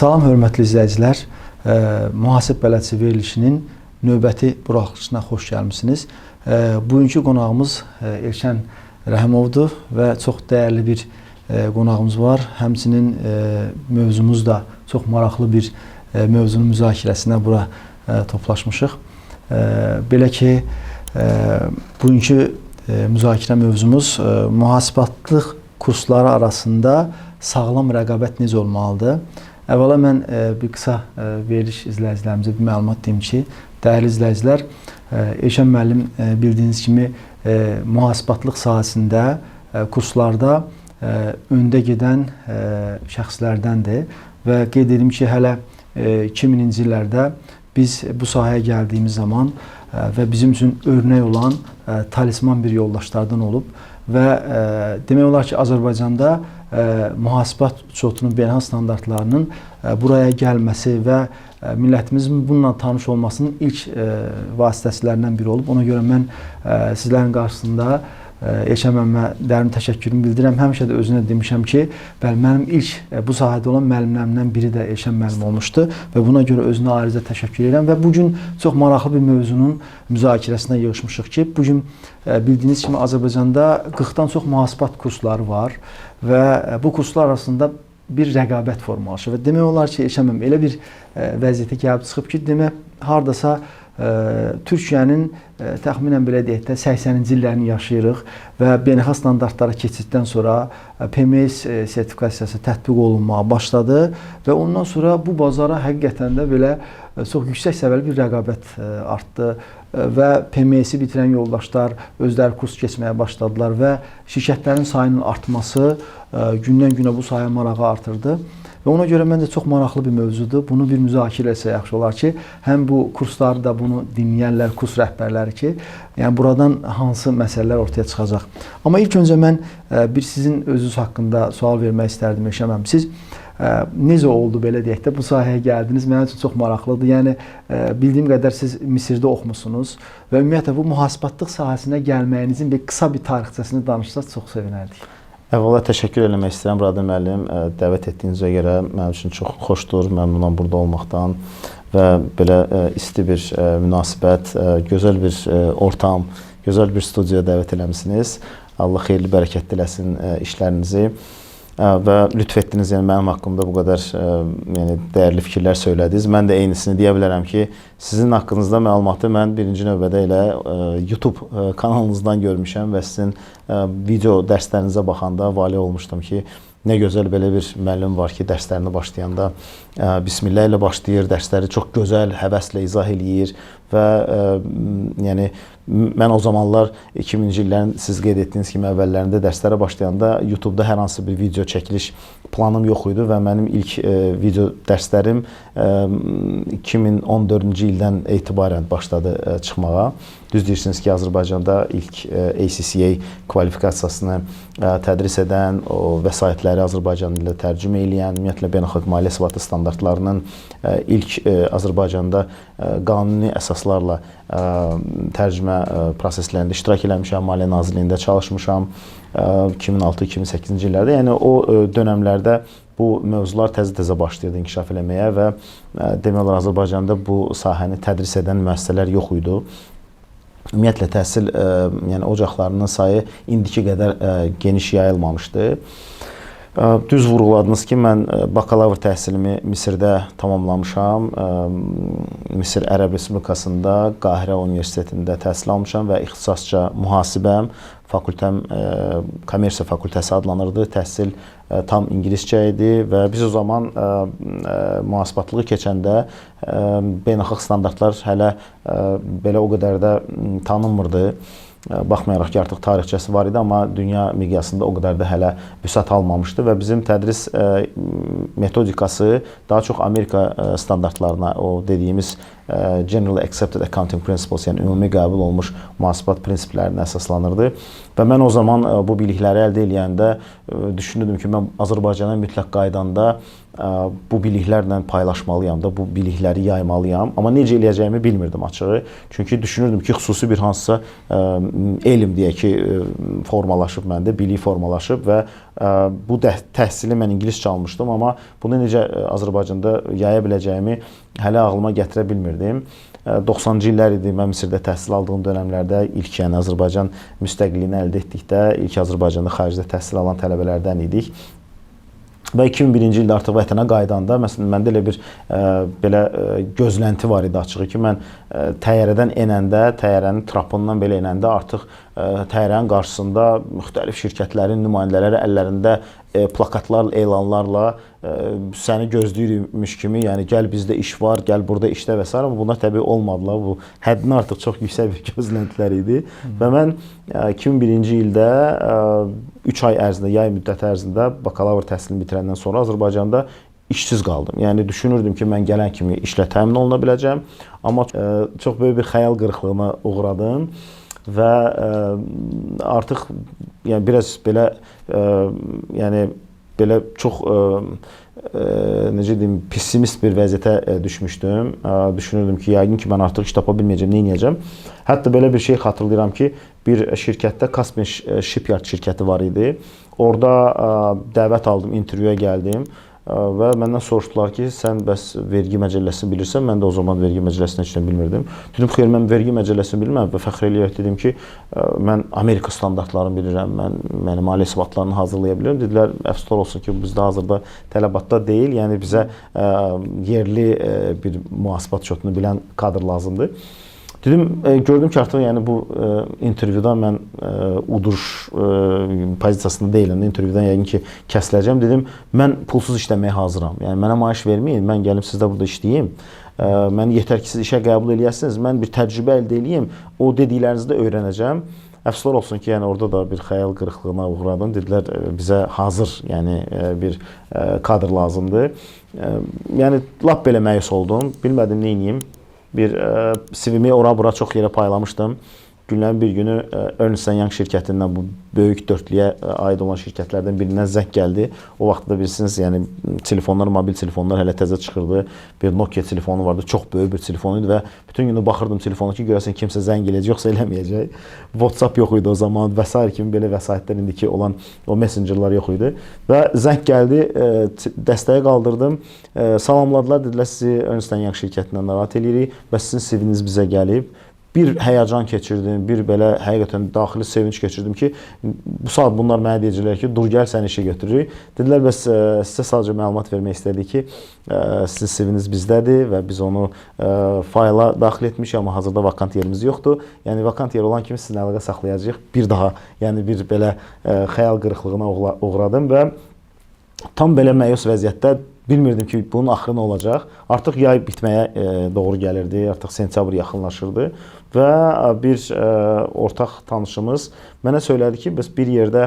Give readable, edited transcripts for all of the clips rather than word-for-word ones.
Salam, hörmətli izləyicilər. Mühasib bələdçi verilişinin növbəti buraxılışına xoş gəlmisiniz. Bugünkü qonağımız Elşən Rəhimovdur və çox dəyərli bir qonağımız var. Həmçinin mövzumuz da çox maraqlı bir mövzunun müzakirəsinə bura toplaşmışıq. Belə ki, bugünkü müzakirə mövzumuz mühasibatlıq kursları arasında sağlam rəqabət necə olmalıdır? Əvvəla mən bir qısa veriliş izləyicilərimizə bir məlumat deyim ki, dəyərli izləyicilər, Elşən müəllim bildiyiniz kimi mühasibatlıq sahəsində kurslarda öndə gedən şəxslərdəndir və qeyd edim ki, hələ 2000-ci illərdə biz bu sahəyə gəldiyimiz zaman və bizim üçün örnək olan talisman bir yoldaşlardan olub və demək olar ki, Azərbaycanda mühasibat uçotunun beynəlxalq standartlarının buraya gəlməsi və millətimizin bununla tanış olmasının ilk vasitəsilərindən biri olub. Ona görə mən sizlərin qarşısında Elşən müəllimə dərin təşəkkürümü bildirirəm. Həmişə də özünə demişəm ki, mənim ilk bu sahədə olan müəllimlərimdən biri də Elşən müəllim olmuşdu və buna görə özünə ayrıca təşəkkür edirəm və bugün çox maraqlı bir mövzunun müzakirəsinə yığışmışıq ki, bugün bildiyiniz kimi Azərbaycanda 40-dan çox mühasibat kursları var və bu kurslar arasında bir rəqabət formalaşır və demək olar ki, Elşən müəllim elə bir vəziyyətə gəlib çıxıb ki, demək hardasa Türkiyənin təxminən belə deyək də 80-ci illərini yaşayırıq və beynəlxalq standartlara keçiddən sonra PMS sertifikasiyası tətbiq olunmağa başladı və ondan sonra bu bazara həqiqətən də belə çox yüksək səviyyəli bir rəqabət artdı və PMS-i bitirən yoldaşlar özləri kurs keçməyə başladılar və şirkətlərin sayının artması gündən-günə bu sahəyə marağı artırdı. Və ona görə məncə çox maraqlı bir mövzudur. Bunu bir müzakirə etsə yaxşı olar ki, həm bu kursları da bunu dinləyənlər, kurs rəhbərləri ki, yəni buradan hansı məsələlər ortaya çıxacaq. Amma ilk öncə mən bir sizin özünüz haqqında sual vermək istərdim Elşən müəllim. Siz necə oldu belə deyək də bu sahəyə gəldiniz? Mənim üçün çox maraqlıdır. Yəni bildiyim qədər siz Misirdə oxumusunuz və ümumiyyətlə bu mühasibatlıq sahəsinə gəlməyinizin bir qısa bir tarixçəsini danışsanız çox sevinərdik. Əvvəla təşəkkür eləmək istəyirəm Radin müəllim. Dəvət etdiyinizə görə mənim üçün çox xoşdur, məmnunam burada olmaqdan və belə isti bir münasibət, gözəl bir ortam, gözəl bir studiyaya dəvət eləmisiniz. Allah xeyirli, bərəkətli eləsin işlərinizi və lütf etdiniz, yəni mənim haqqımda bu qədər yəni dəyərli fikirlər söylədiniz. Mən də eynisini deyə bilərəm ki, sizin haqqınızda məlumatı mən birinci növbədə elə YouTube kanalınızdan görmüşəm və sizin video dərslərinizə baxanda vali olmuşdum ki, nə gözəl belə bir müəllim var ki, dərslərini başlayanda Bismillah ilə başlayır, dərsləri çox gözəl, həvəslə izah eləyir və yəni mən o zamanlar 2000-ci illərin siz qeyd etdiyiniz kimi əvvəllərində dərslərə başlayanda YouTube-da hər hansı bir video çəkiliş planım yox idi və mənim ilk video dərslərim 2014-cü ildən etibarən başladı çıxmağa. Düz deyirsiniz ki, Azərbaycanda ilk ACCA kvalifikasiyasını tədris edən, o vəsaitləri Azərbaycan ilə tərcümə eləyən, ümumiyyətlə beynəlxalq maliyyə hesabatı standartlarının ilk Azərbaycanda qanuni əsaslarla tərcümə proseslərində iştirak eləmişəm, Maliyyə Nazirliyində çalışmışam 2006-2008-ci illərdə. Yəni o dönəmlərdə bu mövzular təzə-təzə başlayırdı inkişaf eləməyə və demək olar Azərbaycanda bu sahəni tədris edən müəssisələr yox idi. Ümumiyyətlə təhsil yəni ocaqlarının sayı indiki qədər geniş yayılmamışdı. Düz vurğuladınız ki, mən bakalavr təhsilimi Misirdə tamamlamışam. Misir Ərəb Respublikasında Qahirə Universitetində təhsil almışam və ixtisasca mühasibəm. Fakültəm kommersiya fakültəsi adlanırdı. Təhsil tam ingiliscə idi və biz o zaman mühasibatlığı keçəndə beynəlxalq standartlar hələ belə o qədər də tanınmırdı. Baxmayaraq ki, artıq tarixçəsi var idi, amma dünya miqyasında o qədər də hələ vüsət almamışdı və bizim tədris metodikası daha çox Amerika standartlarına, o dediyimiz Generally Accepted Accounting Principles, yəni ümumi qəbul olmuş mühasibat prinsiplərinə əsaslanırdı. Və mən o zaman bu bilikləri əldə eləyəndə düşünürdüm ki, mən Azərbaycana mütləq qaydanda bu biliklərlə paylaşmalıyam da, bu bilikləri yaymalıyam. Amma necə eləyəcəyimi bilmirdim açığı. Çünki düşünürdüm ki, xüsusi bir hansısa elm deyək ki, formalaşıb məndə, bilik formalaşıb və bu təhsili mən ingiliscə almışdım, amma bunu necə Azərbaycanda yaya biləcəyimi hələ ağlıma gətirə bilmirdim. 90-cı illər idi mən Misirdə təhsil aldığım dönəmlərdə ilk yəni Azərbaycan müstəqilliyini əldə etdikdə ilk Azərbaycanda xaricdə təhsil alan tələbələrdən idik. Və 2001-ci ildə artıq vətənə qayıdanda, məsələn, məndə elə bir belə gözlənti var idi açığı ki, mən təyyarədən enəndə, təyyarənin trapından belə enəndə artıq təyyarənin qarşısında müxtəlif şirkətlərin nümayəndələri əllərində plakatlar, elanlarla səni gözləyirmiş kimi, yəni gəl bizdə iş var, gəl burada işlə və s. Amma bunlar təbii olmadılar. Bu həddindən artıq çox yüksək bir gözləntilər idi. Və mən 2001-ci ildə 3 ay ərzində, yay müddəti ərzində bakalavr təhsilini bitirəndən sonra Azərbaycanda işsiz qaldım. Yəni düşünürdüm ki, mən gələn kimi işlə təmin oluna biləcəm. Amma çox böyük bir xəyal qırıqlığına uğradım. Və artıq yəni biraz belə yəni belə çox necə deyim, pessimist bir vəziyyətə düşmüşdüm. Düşünürdüm ki, yəqin ki, mən artıq iş tapa bilməyəcəm, nə edəcəm? Hətta belə bir şey xatırlayıram ki, bir şirkətdə Caspian Shipyard şirkəti var idi. Orada dəvət aldım, intervyuya gəldim. Və məndən soruşdular ki, sən bəs vergi məcəlləsini bilirsən? Mən də o zaman vergi məcəlləsini heç nə bilmirdim. Dedim, xeyr, mən vergi məcəlləsini bilmirəm və fəxr eləyərək dedim ki, mən Amerika standartlarını bilirəm, mən maliyyə hesabatlarını hazırlaya bilirəm. Dedilər, əfsuslar olsun ki, bizdə hazırda tələbatda deyil, yəni bizə yerli bir mühasibat şotunu bilən kadr lazımdır. Dedim, gördüm ki, artıq yəni bu intervyuda mən uduruş pozisiyasında deyiləm. İntervyudan yəqin ki, kəsiləcəm. Dedim, mən pulsuz işləməyə hazıram. Yəni mənə maaş verməyin, mən gəlim sizdə burada işləyim. Mən yetər ki, siz işə qəbul eləyəsiniz, mən bir təcrübə əldə eləyim, o dediklərinizi də öyrənəcəm. Əfsuslar olsun ki, yəni orada da bir xəyal qırıqlığına uğradım. Dedilər, bizə hazır, yəni bir kadr lazımdır. Yəni lap belə məyus oldum. Bilmədim nə edeyim. Bir CV-mi ora-bura çox yerə paylamışdım. Günlərin bir günü Ernst & Young şirkətindən, bu böyük dörtlüyə aid olan şirkətlərdən birindən zəng gəldi. O vaxtda bilirsiniz, yəni telefonlar, mobil telefonlar hələ təzə çıxırdı. Bir Nokia telefonu vardı, çox böyük bir telefon idi və bütün günü baxırdım telefona ki, görəsən kimsə zəng eləyəcək, yoxsa eləməyəcək. WhatsApp yox idi o zaman və s. kimi belə vəsaitlər indiki olan o messengerlar yox idi. Və zəng gəldi, dəstəyə qaldırdım. Salamladılar, dedilər sizi Ernst & Young şirkətindən narahat eləyirik və sizin CV-niz bizə gəlib. Bir həyəcan keçirdim, bir belə həqiqətən daxili sevinç keçirdim ki, bu saat bunlar mənə deyəcəklər ki, dur gəl səni işə götürürük. Dedilər, bəs sizə sadəcə məlumat vermək istədik ki, sizin CV-niz bizdədir və biz onu fayla daxil etmişik, amma hazırda vakant yerimiz yoxdur. Yəni vakant yer olan kimi sizinlə əlaqə saxlayacağıq. Bir daha, yəni bir belə xəyal qırıqlığına uğradım və tam belə məyus vəziyyətdə bilmirdim ki, bunun axırı nə olacaq. Artıq yay bitməyə doğru gəlirdi, artıq sentyabr yaxınlaşırdı və bir ortaq tanışımız mənə söylədi ki, bəs bir yerdə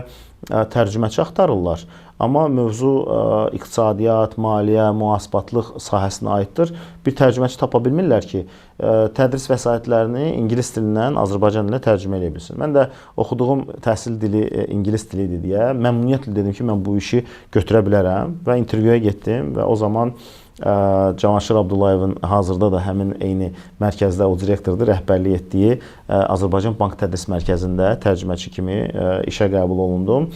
tərcüməçi axtarırlar. Amma mövzu iqtisadiyyat, maliyyə, mühasibatlıq sahəsinə aiddir. Bir tərcüməçi tapa bilmirlər ki, tədris vəsaitlərini ingilis dilindən Azərbaycan dilinə tərcümə edə bilsin. Mən də oxuduğum təhsil dili ingilis dilidir deyə məmnuniyyətlə dedim ki, mən bu işi götürə bilərəm və intervyuya getdim və o zaman Cavanşir Abdullayevin hazırda da həmin eyni mərkəzdə o direktordur, rəhbərlik etdiyi Azərbaycan Bank Tədris Mərkəzində tərcüməçi kimi işə qəbul olundum.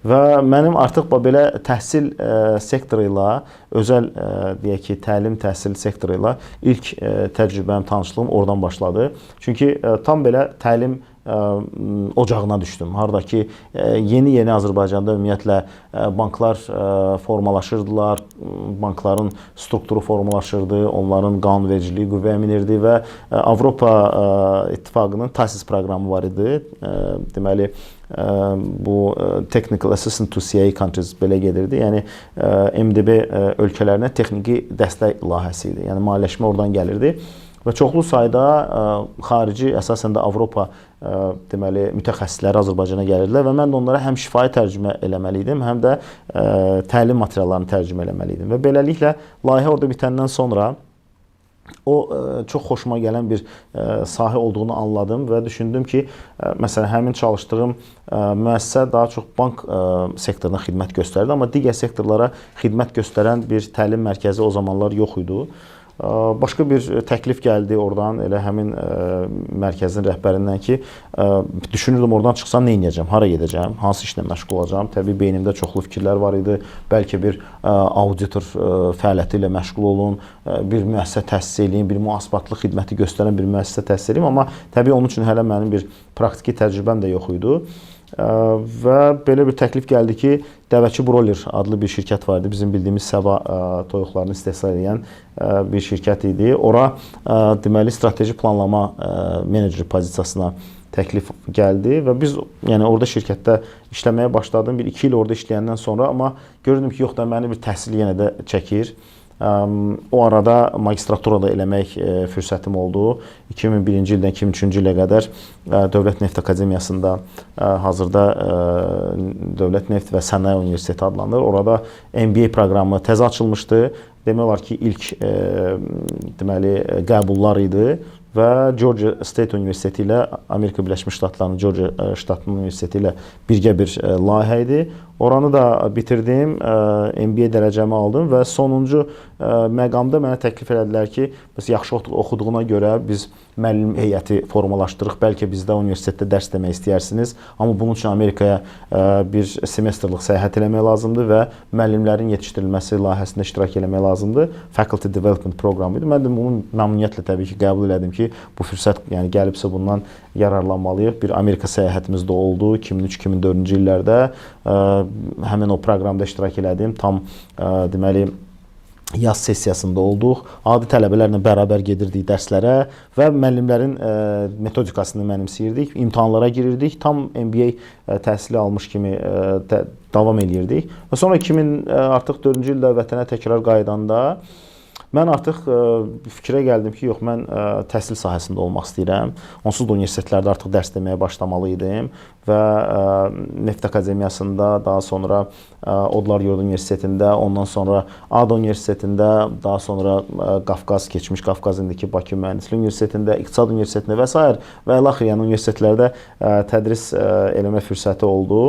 Və mənim artıq belə təhsil sektoru ilə, özəl deyək ki, təlim təhsil sektoru ilə ilk təcrübəm, tanışlığım oradan başladı. Çünki tam belə təlim ocağına düşdüm. Harada ki, yeni-yeni Azərbaycanda ümumiyyətlə banklar formalaşırdılar, bankların strukturu formalaşırdı, onların qanunvericiliyi qüvvəyə minirdi və Avropa İttifaqının TASIS proqramı var idi. Deməli, bu Technical Assistance to CA Countries belə gedirdi. Yəni, MDB ölkələrinə texniki dəstək layihəsi idi. Yəni, maliyyələşmə oradan gəlirdi. Və çoxlu sayda xarici, əsasən də Avropa deməli, mütəxəssisləri Azərbaycana gəlirdilər və mən də onlara həm şifahi tərcümə eləməli idim, həm də təlim materiallarını tərcümə eləməli idim. Və beləliklə, layihə orada bitəndən sonra o çox xoşuma gələn bir sahə olduğunu anladım və düşündüm ki, məsələn, həmin çalışdığım müəssisə daha çox bank sektoruna xidmət göstərdi, amma digər sektorlara xidmət göstərən bir təlim mərkəzi o zamanlar yox idi. başqa bir təklif gəldi oradan, elə həmin mərkəzin rəhbərindən ki, düşünürdüm oradan çıxsam nə edəcəm, hara gedəcəm, hansı işlə məşğul olacağam. Təbii beynimdə çoxlu fikirlər var idi. Bəlkə bir auditor fəaliyyəti ilə məşğul olun, bir müəssisə təsis edeyim, bir mühasibatlıq xidməti göstərən bir müəssisə təsis edeyim. Amma təbii onun üçün hələ mənim bir praktiki təcrübəm də yox idi. Və belə bir təklif gəldi ki, Dəvəçi Broiler adlı bir şirkət var idi. Bizim bildiyimiz səba toyuqlarını istehsal edən bir şirkət idi. Ora deməli strateji planlama meneceri pozisiyasına təklif gəldi və biz yəni orada şirkətdə işləməyə başladım. 1-2 il orada işləyəndən sonra amma gördüm ki, yox da məni bir təhsil yenə də çəkir. O arada magistraturada eləmək fürsətim oldu. 2001-ci ildən 2003-cü ilə qədər Dövlət Neft Akademiyasında hazırda Dövlət Neft və Sənaye Universiteti adlanır. Orada MBA proqramı təzə açılmışdı. Demək olar ki, ilk deməli qəbullar idi və Georgia State Universiteti ilə Amerika Birləşmiş Ştatlarının Georgia ştatının universiteti ilə birgə bir layihə idi. Oranı da bitirdim, MBA dərəcəmi aldım və sonuncu məqamda mənə təklif elədilər ki, biz yaxşı oxuduğuna görə biz müəllim heyəti formalaşdırıq. Bəlkə bizdə universitetdə dərs demək istəyirsiniz, amma bunun üçün Amerikaya bir semestrlıq səyahət eləmək lazımdır və müəllimlərin yetişdirilməsi layihəsində iştirak eləmək lazımdır. Faculty Development proqramı idi. Mən də bunu məmnuniyyətlə təbii ki, qəbul elədim ki, bu fürsət yəni gəlibsə bundan yararlanmalıyıq. Bir Amerika səyahətimiz də oldu 2003-2004-cü illərdə. Həmin o proqramda iştirak elədim. Tam deməli yaz sessiyasında olduq. Adi tələbələrlə bərabər gedirdik dərslərə və müəllimlərin metodikasını mənimsəyirdik. İmtahanlara girirdik. Tam MBA təhsili almış kimi davam eləyirdik. Və sonra 2004-cü ildə vətənə təkrar qayıdanda mən artıq fikrə gəldim ki, yox, mən təhsil sahəsində olmaq istəyirəm. Onsuz da universitetlərdə artıq dərs deməyə başlamalı idim və Neft Akademiyasında, daha sonra Odlar Yurdu Universitetində, ondan sonra ADA Universitetində, daha sonra Qafqaz, keçmiş Qafqaz indiki Bakı Mühəndislik Universitetində, İqtisad Universitetində və s. və ilaxır yəni universitetlərdə tədris eləmə fürsəti oldu.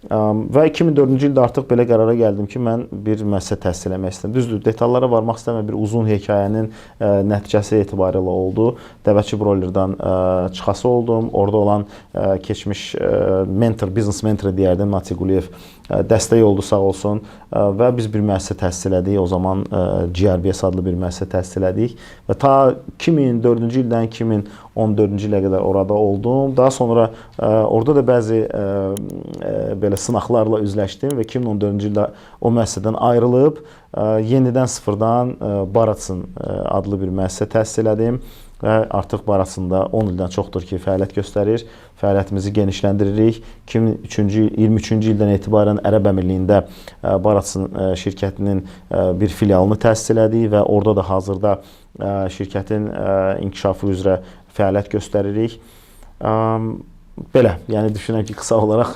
Və 2004-cü ildə artıq belə qərara gəldim ki, mən bir müəssisə təsis eləmək istəyirəm. Düzdür, detallara varmaq istəmirəm. Bir uzun hekayənin nəticəsi etibarilə oldu. Dəvəçi Broilerdan çıxası oldum. Orada olan keçmiş mentor, biznes mentoru deyərdim, Nati Quliyev dəstək oldu, sağ olsun. Və biz bir müəssisə təsis elədik. O zaman GRBS adlı bir müəssisə təsis elədik. Və ta 2004-cü ildən 2014-cü ilə qədər orada oldum. Daha sonra orada da bəzi belə sınaqlarla üzləşdim və 2014-cü ildə o müəssisədən ayrılıb yenidən sıfırdan Baratsin adlı bir müəssisə təsis elədim və artıq Baratsında 10 ildən çoxdur ki, fəaliyyət göstərir. Fəaliyyətimizi genişləndiririk. 2023-cü ildən etibarən Ərəb Əmirliyində Baratsin şirkətinin bir filialını təsis elədik və orada da hazırda şirkətin inkişafı üzrə fəaliyyət göstəririk. Belə, yəni düşünürəm ki, qısa olaraq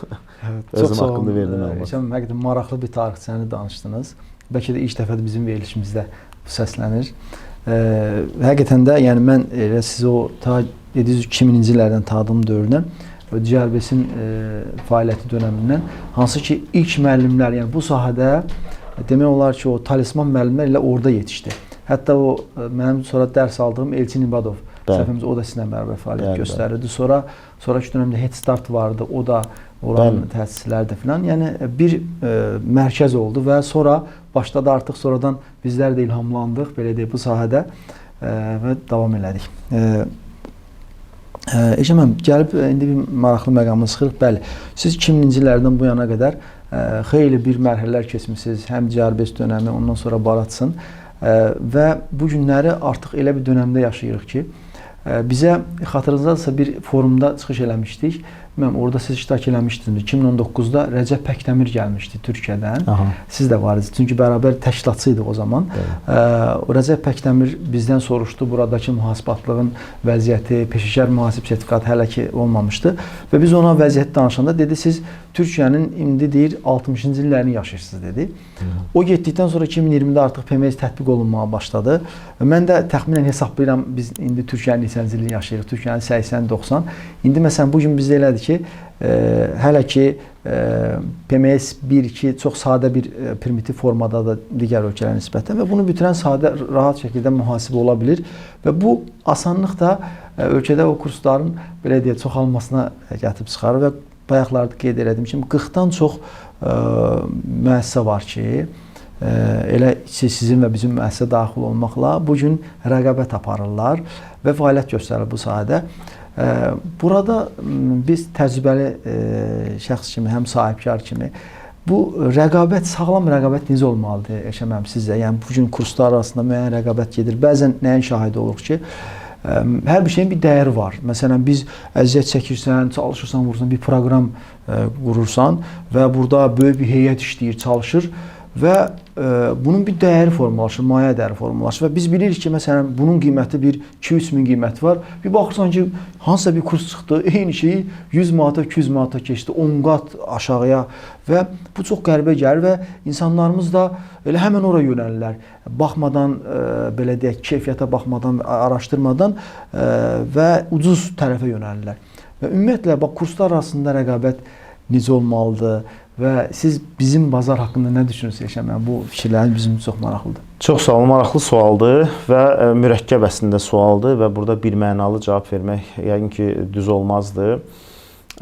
özüm haqqında verdim. Həqiqətən maraqlı bir tarixçəni danışdınız. Bəlkə də ilk dəfədir bizim verilişimizdə bu səslənir. Həqiqətən də yəni mən elə sizi o ta 2000-ci illərdən tanıdığım dövrdən GRBS-in fəaliyyəti dönəmindən hansı ki ilk müəllimlər, yəni bu sahədə demək olar ki, o talisman müəllimlər elə orada yetişdi. Hətta o mənim sonra dərs aldığım Elçin İbadov səhifəmiz o da sizinlə bərabər fəaliyyət göstərirdi. Sonraki dönəmdə Head Start vardı. O da oran təsislərdə filan. Yəni bir mərkəz oldu və sonra başladı artıq sonradan bizlər də ilhamlandıq belə deyək bu sahədə və davam elədik. Eşəməm, gəlib indi bir maraqlı məqamına çıxırıq. Bəli, siz 2000-ci illərdən bu yana qədər xeyli bir mərhələlər keçmisiniz. Həm GRBS dönəmi, ondan sonra Baratsin və bu günləri artıq elə bir dönəmdə yaşayırıq ki, bizə xatırınızdadırsa bir forumda çıxış eləmişdik. Mən orada siz iştirak eləmişdiniz. 2019-da Rəcəb Pəkdəmir gəlmişdi Türkiyədən. Siz də var idiniz. Çünki bərabər təşkilatçıydıq o zaman. Rəcəb Pəkdəmir bizdən soruşdu. Buradakı mühasibatlığın vəziyyəti, peşəkar mühasib sertifikatı hələ ki olmamışdı. Və biz ona vəziyyəti danışanda dedi, siz Türkiyənin indi deyir 60-cı illərini yaşayırsınız dedi. O getdikdən sonra 2020-də artıq PMS tətbiq olunmağa başladı. Mən də təxminən hesablayıram biz indi Türkiyənin 80-ci ilini yaşayırıq. Türkiyənin 80-90. İndi məsələn bu gün bizdə elədir ki, hələ ki PMS 1-2 çox sadə bir primitiv formadadır digər ölkələrə nisbətən və bunu bitirən sadə, rahat şəkildə mühasibə ola bilir və bu asanlıq da ölkədə o kursların belə deyək çoxalmasına gətirib çıxarır və bayaqlarda qeyd elədim ki, 40-dan çox müəssisə var ki, elə sizin və bizim müəssisə daxil olmaqla bu gün rəqabət aparırlar və fəaliyyət göstərir bu sahədə. Burada biz təcrübəli şəxs kimi, həm sahibkar kimi bu rəqabət, sağlam rəqabət necə olmalıdır Elşən müəllim sizcə? Yəni bu gün kurslar arasında müəyyən rəqabət gedir. Bəzən nəyin şahidi oluruq ki, hər bir şeyin bir dəyəri var. Məsələn, biz əziyyət çəkirsən, çalışırsan, vurursan, bir proqram qurursan və burada böyük bir heyət işləyir, çalışır və bunun bir dəyəri formalaşır, mayə dəyəri formalaşır və biz bilirik ki, məsələn, bunun qiyməti bir 2-3 min qiyməti var. Bir baxırsan ki, hansısa bir kurs çıxdı, eyni şeyi 100 manata, 200 manata keçdi, 10 qat aşağıya və bu çox qəribə gəlir və insanlarımız da elə həmən ora yönəlirlər. Baxmadan, belə deyək, keyfiyyətə baxmadan, araşdırmadan və ucuz tərəfə yönəlirlər. Və ümumiyyətlə, bax, kurslar arasında rəqabət necə olmalıdır? Və siz bizim bazar haqqında nə düşünürsünüz Elşən müəllim? Bu fikirləriniz bizim çox maraqlıdır. Çox sağ olun, maraqlı sualdır və mürəkkəb əslində sualdır və burada birmənalı cavab vermək yəqin ki, düz olmazdı.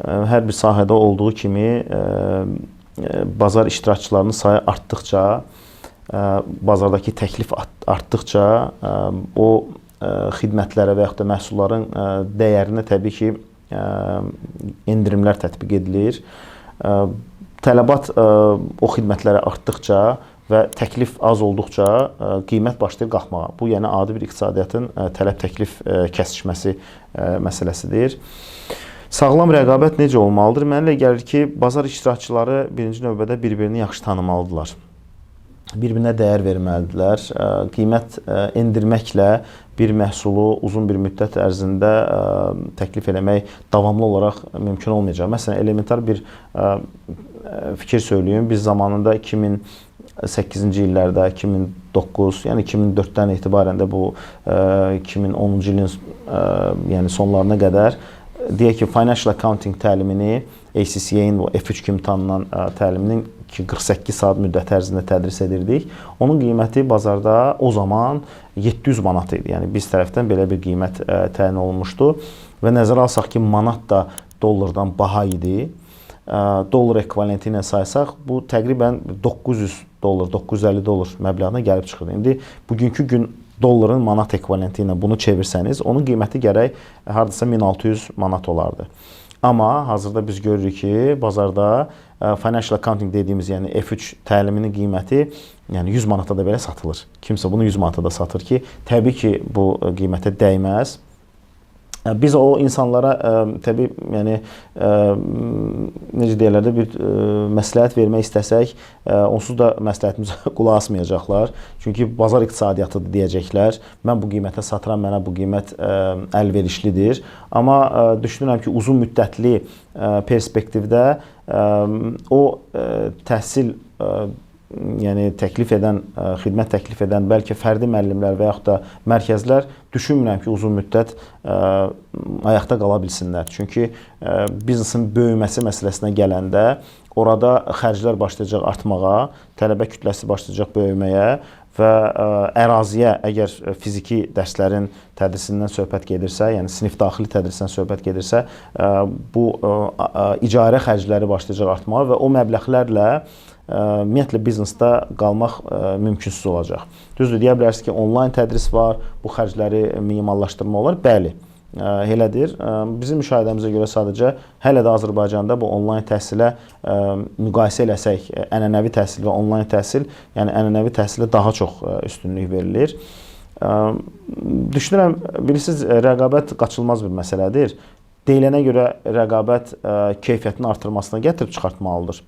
Hər bir sahədə olduğu kimi bazar iştirakçılarının sayı artdıqca, bazardakı təklif artdıqca o xidmətlərə və yaxud da məhsulların dəyərinə təbii ki, endirimlər tətbiq edilir. Tələbat o xidmətlərə artdıqca və təklif az olduqca qiymət başlayır qalxmağa. Bu, yəni adi bir iqtisadiyyatın tələb-təklif kəsişməsi məsələsidir. Sağlam rəqabət necə olmalıdır? Mənə elə gəlir ki, bazar iştirakçıları birinci növbədə bir-birini yaxşı tanımalıdırlar. Bir-birinə dəyər verməlidirlər. Qiymət endirməklə bir məhsulu uzun bir müddət ərzində təklif eləmək davamlı olaraq mümkün olmayacaq. Məsələn, elementar bir fikir söyləyim. Biz zamanında 2008-ci illərdə, 2009, yəni 2004-dən etibarən də bu 2010-cu ilin yəni sonlarına qədər deyək ki, Financial Accounting təlimini ACCA-in F3 kimi tanınan təliminin 48 saat müddəti ərzində tədris edirdik. Onun qiyməti bazarda o zaman 700 manat idi. Yəni biz tərəfdən belə bir qiymət təyin olunmuşdu və nəzərə alsaq ki, manat da dollardan baha idi. Dollar ekvivalenti ilə saysaq, bu təqribən 900 dollar, 950 dollar məbləğinə gəlib çıxırdı. İndi bugünkü gün dolların manat ekvivalenti ilə bunu çevirsəniz, onun qiyməti gərək hardasa 1600 manat olardı. Amma hazırda biz görürük ki, bazarda Financial Accounting dediyimiz, yəni F3 təliminin qiyməti yəni 100 manata da belə satılır. Kimsə bunu 100 manata da satır ki, təbii ki, bu qiymətə dəyməz. Biz o insanlara təbii, yəni necə deyirlər də bir məsləhət vermək istəsək, onsuz da məsləhətimizə qulaq asmayacaqlar. Çünki bazar iqtisadiyyatıdır deyəcəklər. Mən bu qiymətə satıram, mənə bu qiymət əlverişlidir. Amma düşünürəm ki, uzun müddətli perspektivdə o təhsil yəni təklif edən, xidmət təklif edən bəlkə fərdi müəllimlər və yaxud da mərkəzlər düşünmürəm ki, uzun müddət ayaqda qala bilsinlər. Çünki biznesin böyüməsi məsələsinə gələndə orada xərclər başlayacaq artmağa, tələbə kütləsi başlayacaq böyüməyə və əraziyə, əgər fiziki dərslərin tədrisindən söhbət gedirsə, yəni sinif daxili tədrisindən söhbət gedirsə, bu icarə xərcləri başlayacaq artmağa və o məbləğlərlə ümumiyyətlə biznesdə qalmaq mümkünsüz olacaq. Düzdür, deyə bilərsiniz ki, onlayn tədris var, bu xərcləri minimallaşdırma olar. Bəli, elədir. Bizim müşahidəmizə görə sadəcə hələ də Azərbaycanda bu onlayn təhsilə müqayisə eləsək, ənənəvi təhsil və onlayn təhsil, yəni ənənəvi təhsilə daha çox üstünlük verilir. Düşünürəm, bilirsiniz, rəqabət qaçılmaz bir məsələdir. Deyilənə görə rəqabət keyfiyyətin artırmasına gətirib çıxartmalıdır.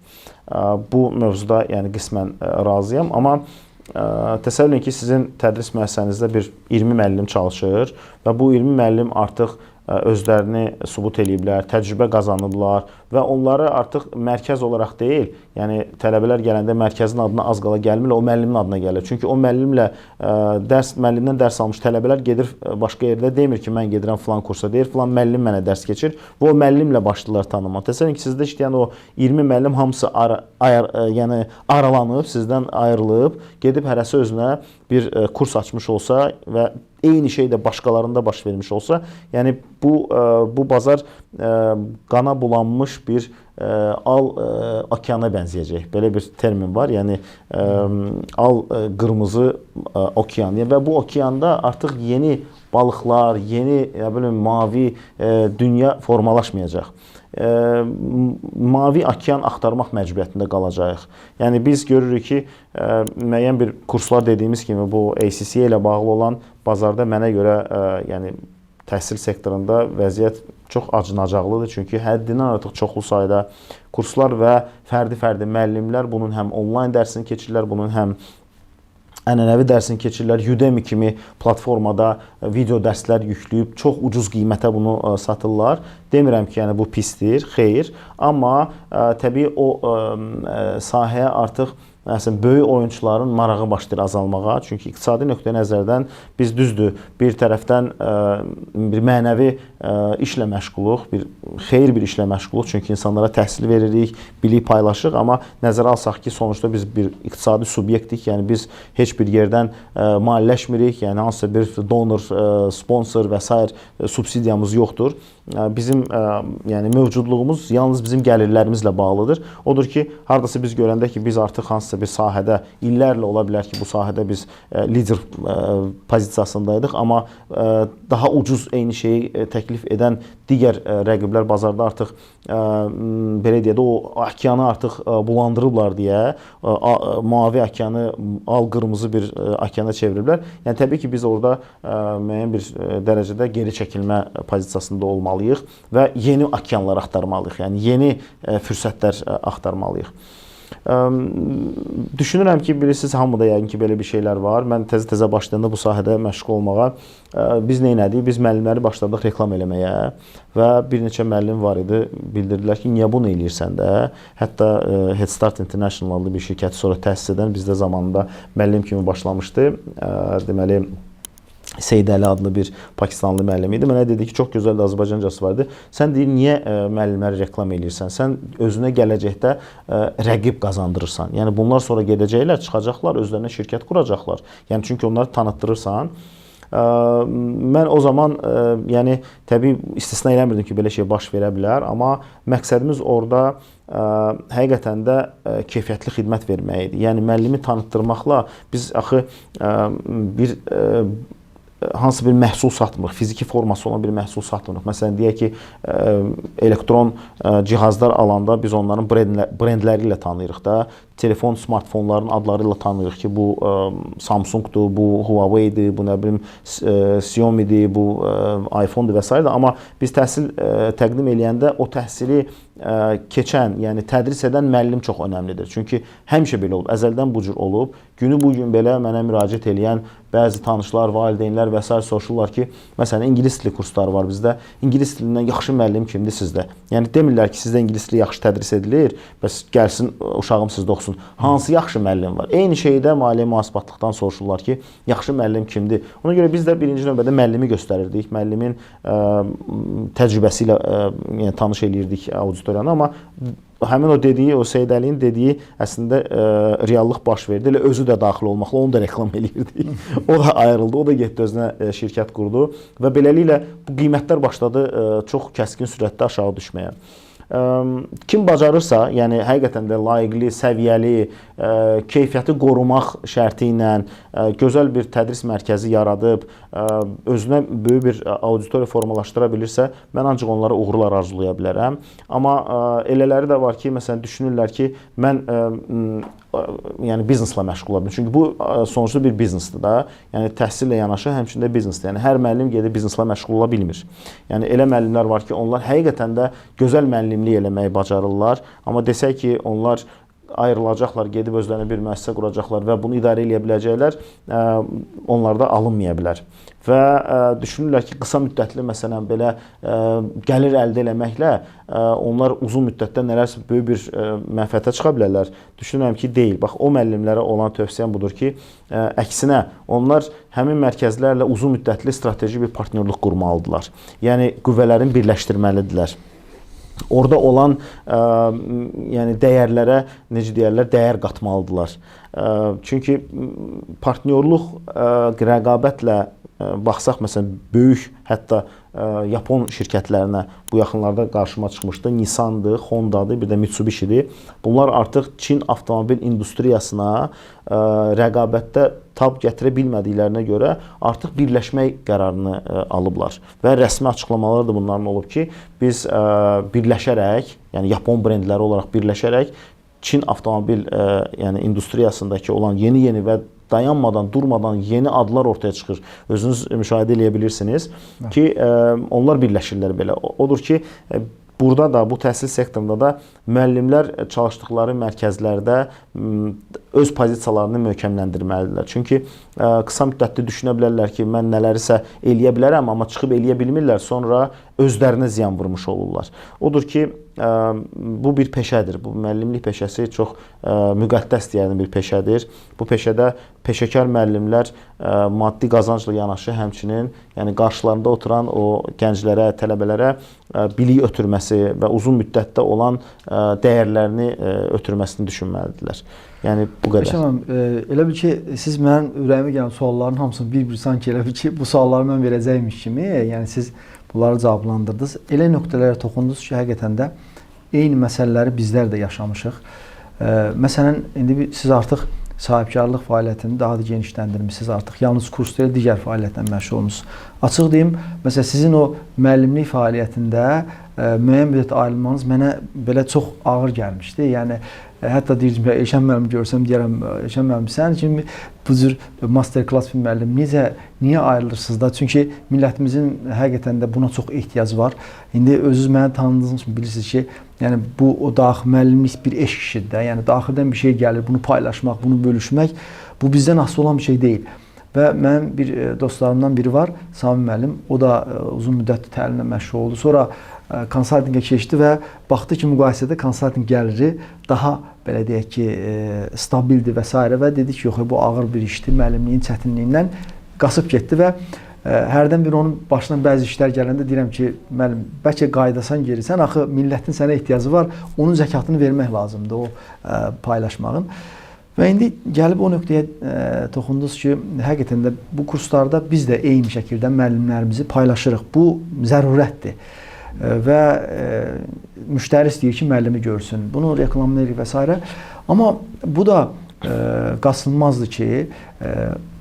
Bu mövzuda yəni qismən razıyam, amma təsəvvür edin ki, sizin tədris müəssisənizdə bir 20 müəllim çalışır və bu 20 müəllim artıq özlərini sübut ediblər, təcrübə qazanıblar və onları artıq mərkəz olaraq deyil, yəni tələbələr gələndə mərkəzin adına az qala gəlmir, o müəllimin adına gəlir. Çünki o müəllimlə müəllimdən dərs almış tələbələr gedir başqa yerdə demir ki, mən gedirəm filan kursa, deyir filan müəllim mənə dərs keçir və o müəllimlə başlayırlar tanımaq. Təsəvvür ki, sizdə işləyən o 20 müəllim hamısı yəni aralanıb, sizdən ayrılıb, gedib hərəsi özünə bir kurs açmış olsa və eyni şey də başqalarında baş vermiş olsa, yəni bu bazar qana bulanmış bir okeana bənzəyəcək. Belə bir termin var. Yəni qırmızı okean. Və bu okeanda artıq yeni balıqlar, yeni mavi dünya formalaşmayacaq. Mavi okean axtarmaq məcburiyyətində qalacağıq. Yəni biz görürük ki, müəyyən bir kurslar dediyimiz kimi bu ACCA ilə bağlı olan bazarda mənə görə yəni təhsil sektorunda vəziyyət çox acınacaqlıdır. Çünki həddindən artıq çoxlu sayda kurslar və fərdi müəllimlər bunun həm onlayn dərsini keçirlər, bunun həm ənənəvi dərsini keçirlər. Udemy kimi platformada video dərslər yükləyib çox ucuz qiymətə bunu satırlar. Demirəm ki, yəni bu pisdir, xeyr. Amma təbii o sahəyə artıq böyük oyunçuların marağı başlayır azalmağa. Çünki iqtisadi nöqteyi nəzərdən biz düzdür, bir tərəfdən bir mənəvi işlə məşğuluq, bir xeyir bir işlə məşğuluq. Çünki insanlara təhsil veririk, bilik paylaşırıq. Amma nəzərə alsaq ki, sonuçta biz bir iqtisadi subyektik. Yəni biz heç bir yerdən maliyyələşmirik. Yəni hansısa bir donor, sponsor və s. subsidiyamız yoxdur. Bizim yəni mövcudluğumuz yalnız bizim gəlirlərimizlə bağlıdır. Odur ki, hardasa biz görəndə ki, biz artıq hansısa bir sahədə illərlə ola bilər ki, bu sahədə biz lider pozisiyasındaydıq, amma daha ucuz eyni şeyi təklif edən digər rəqiblər bazarda artıq belə deyək də o okeanı artıq bulandırıblar deyə mavi okeanı al-qırmızı bir okeana çeviriblər. Yəni təbii ki, biz orada müəyyən bir dərəcədə geri çəkilmə pozisiyasında olmalıyıq və yeni okeanlar axtarmalıyıq. Yəni yeni fürsətlər axtarmalıyıq. Düşünürəm ki, bilirsiniz, hamıda yəqin ki, belə bir şeylər var. Mən təzə başlayanda bu sahədə məşğul olmağa biz nə elədik? Biz müəllimləri başladıq reklam eləməyə və bir neçə müəllim var idi. Bildirdilər ki, niyə bunu eləyirsən də? Hətta Head Start International adlı bir şirkəti sonra təsis edən bizdə zamanında müəllim kimi başlamışdı. Deməli, Seyd Əli adlı bir Pakistanlı müəllim idi. Mənə dedi ki, çox gözəl də Azərbaycancası vardı. Sən deyir, niyə müəllimləri reklam eləyirsən? Sən özünə gələcəkdə rəqib qazandırırsan. Yəni bunlar sonra gedəcəklər, çıxacaqlar, özlərinə şirkət quracaqlar. Yəni çünki onları tanıtdırırsan. Mən o zaman yəni təbii istisna eləmirdim ki, belə şey baş verə bilər, amma məqsədimiz orada həqiqətən də keyfiyyətli xidmət vermək idi. Yəni müəllimi tanıtdırmaqla biz axı bir hansı bir məhsul satmırıq, fiziki forması olan bir məhsul satmırıq. Məsələn, deyək ki, elektron cihazlar alanda biz onların brendləri ilə tanıyırıq da. Telefon, smartfonların adları ilə tanıyırıq ki, bu Samsungdur, bu Huawei'dir, bu nə bilim Xiaomi'dir, bu iPhone'dur və s. Amma biz təhsil təqdim eləyəndə o təhsili keçən, yəni tədris edən müəllim çox önəmlidir. Çünki həmişə belə olub, əzəldən bu cür olub. Günü bu gün belə mənə müraciət eləyən bəzi tanışlar, valideynlər və s. soruşurlar ki, məsələn, ingilis dili kursları var bizdə. İngilis dilindən yaxşı müəllim kimdir sizdə? Yəni demirlər ki, sizdə ingilis dili yaxşı tədris edilir, bəs gəlsin uşağım sizdə oxusun. Hansı yaxşı müəllim var? Eyni şeydə maliyyə mühasibatlıqdan soruşurlar ki, yaxşı müəllim kimdir? Ona görə biz də birinci növbədə müəllimi göstərirdik. Müəllimin təcrübəsi ilə yəni, tanış eləyirdik auditoriyanı, amma həmin o dediyi, o Seyd Əliyin dediyi əslində reallıq baş verdi. Elə özü də daxil olmaqla onu da reklam eləyirdik. O da ayrıldı, o da getdi özünə şirkət qurdu və beləliklə bu qiymətlər başladı çox kəskin sürətdə aşağı düşməyə. Kim bacarırsa, yəni həqiqətən də layiqli, səviyyəli, keyfiyyəti qorumaq şərti ilə gözəl bir tədris mərkəzi yaradıb, özünə böyük bir auditoriya formalaşdıra bilirsə, mən ancaq onlara uğurlar arzulaya bilərəm. Amma elələri də var ki, məsələn, düşünürlər ki, mən yəni bizneslə məşğul olam. Çünki bu sonuçta bir biznesdir da. Yəni təhsillə yanaşı həmçində biznesdir. Yəni hər müəllim gedib bizneslə məşğul ola bilmir. Yəni elə müəllimlər var ki, onlar həqiqətən də gözəl müəllimlik eləməyi bacarırlar, amma desək ki, onlar ayrılacaqlar, gedib özlərinə bir müəssisə quracaqlar və bunu idarə edə biləcəklər, onlarda alınmaya bilər. Və düşünürlər ki, qısa müddətli məsələn belə gəlir əldə etməklə onlar uzun müddətdə nələrsə böyük bir mənfəətə çıxa bilərlər. Düşünürəm ki, deyil. Bax, o müəllimlərə olan tövsiyəm budur ki, əksinə onlar həmin mərkəzlərlə uzun müddətli strateji bir partnyorluq qurmalıdırlar. Yəni qüvvələrini birləşdirməlidirlər. Orada olan yəni dəyərlərə, necə deyərlər, dəyər qatmalıdırlar. Çünki partnyorluq rəqabətlə baxsaq, məsələn, böyük, hətta Yapon şirkətlərinə bu yaxınlarda qarşıma çıxmışdı. Nissandır, Honda'dır, bir də Mitsubishi'dir. Bunlar artıq Çin avtomobil industriyasına rəqabətdə tab gətirə bilmədiklərinə görə artıq birləşmək qərarını alıblar. Və rəsmi açıqlamaları da bunların olub ki, biz birləşərək, yəni Yapon brendləri olaraq birləşərək Çin avtomobil yəni industriyasındakı olan yeni və dayanmadan, durmadan yeni adlar ortaya çıxır. Özünüz müşahidə edə bilirsiniz ki, onlar birləşirlər belə. Odur ki, burada da, bu təhsil sektorunda da müəllimlər çalışdıqları mərkəzlərdə öz pozisiyalarını möhkəmləndirməlidirlər. Çünki qısa müddətli düşünə bilərlər ki, mən nələrisə eləyə bilərəm, amma çıxıb eləyə bilmirlər, sonra özlərinə ziyan vurmuş olurlar. Odur ki, bu bir peşədir. Bu müəllimlik peşəsi çox müqəddəs deyilən bir peşədir. Bu peşədə peşəkar müəllimlər maddi qazancla yanaşı həmçinin, yəni qarşılarında oturan o gənclərə, tələbələrə bilik ötürməsi və uzun müddətdə olan dəyərlərini ötürməsini düşünməlidirlər. Yəni bu qədər. Başlamam, elə bil ki, siz mənim ürəyimə gələn sualların hamısını bir-bir sanki elə bil ki, bu sualları mən verəcəymiş kimi, yəni siz bunları cavablandırdınız. Elə nöqtələrə toxundunuz ki, həqiqətən də eyni məsələləri bizlər də yaşamışıq. Məsələn, indi siz artıq sahibkarlıq fəaliyyətini daha da genişləndirmişsiniz. Artıq yalnız kurs deyil, digər fəaliyyətlə məşğul olmusunuz. Açıq deyim, məsələn, sizin o müəllimlik fəaliyyətində müəyyən müddət ayrılmanız mənə belə çox ağır gəlmişdi. Yəni hətta deyirəm, Elşən müəllim görsəm deyərəm, Elşən müəllim, sən kimi bu cür master klass bir müəllim niyə ayrılırsınız da? Çünki millətimizin həqiqətən də buna çox ehtiyacı var. İndi özünüz məni tanıdığınız kimi bilirsiniz ki, yəni bu o daxil müəllimlik bir eşq işidir də. Yəni daxildən bir şey gəlir, bunu paylaşmaq, bunu bölüşmək, bu bizdən asılı olan bir şey deyil. Və mənim bir dostlarımdan biri var, Sami müəllim. O da uzun müddət təlimlə məşğul oldu. Sonra konsaltinqə keçdi və baxdı ki, müqayisədə konsaltinq gəliri daha belə deyək ki, stabildir və s. və dedi ki, yox, bu ağır bir işdir, müəllimliyin çətinliyindən qasıb getdi və hərdən bir onun başına bəzi işlər gələndə deyirəm ki, müəllim, bəlkə qaydasan gerisən, axı millətin sənə ehtiyacı var, onun zəkatını vermək lazımdır o paylaşmağın. Və indi gəlib o nöqtəyə toxundunuz ki, həqiqətən də bu kurslarda biz də eyni şəkildə müəllimlərimizi paylaşırıq. Bu zərurətdir. Və müştəri istəyir ki, müəllimi görsün, bunu reklamlayırıq və s. Amma bu da qaçılmazdır ki,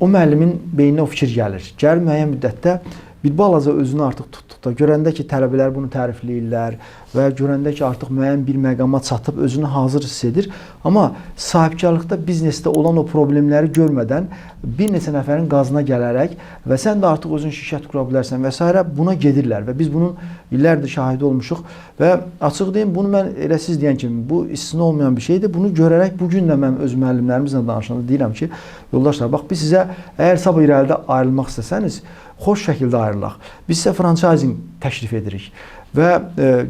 o müəllimin beyninə o fikir gəlir. Gəlir müəyyən müddətdə bir balaca özünü artıq tutduqda, görəndə ki, tələbələr bunu tərifləyirlər və görəndə ki, artıq müəyyən bir məqama çatıb özünü hazır hiss edir. Amma sahibkarlıqda, biznesdə olan o problemləri görmədən bir neçə nəfərin qazına gələrək və sən də artıq özün şirkət qura bilərsən və s. buna gedirlər və biz bunun illərdir şahidi olmuşuq və açıq deyim, bunu mən elə siz deyən kimi, bu istisna olmayan bir şeydir. Bunu görərək bugün də mən öz müəllimlərimizlə danışanda deyirəm ki, yoldaşlar, bax biz sizə əgər sabah irəlidə ayrılmaq istəsəniz, xoş şəkildə ayrılaq. Biz sizə franchising təklif edirik. Və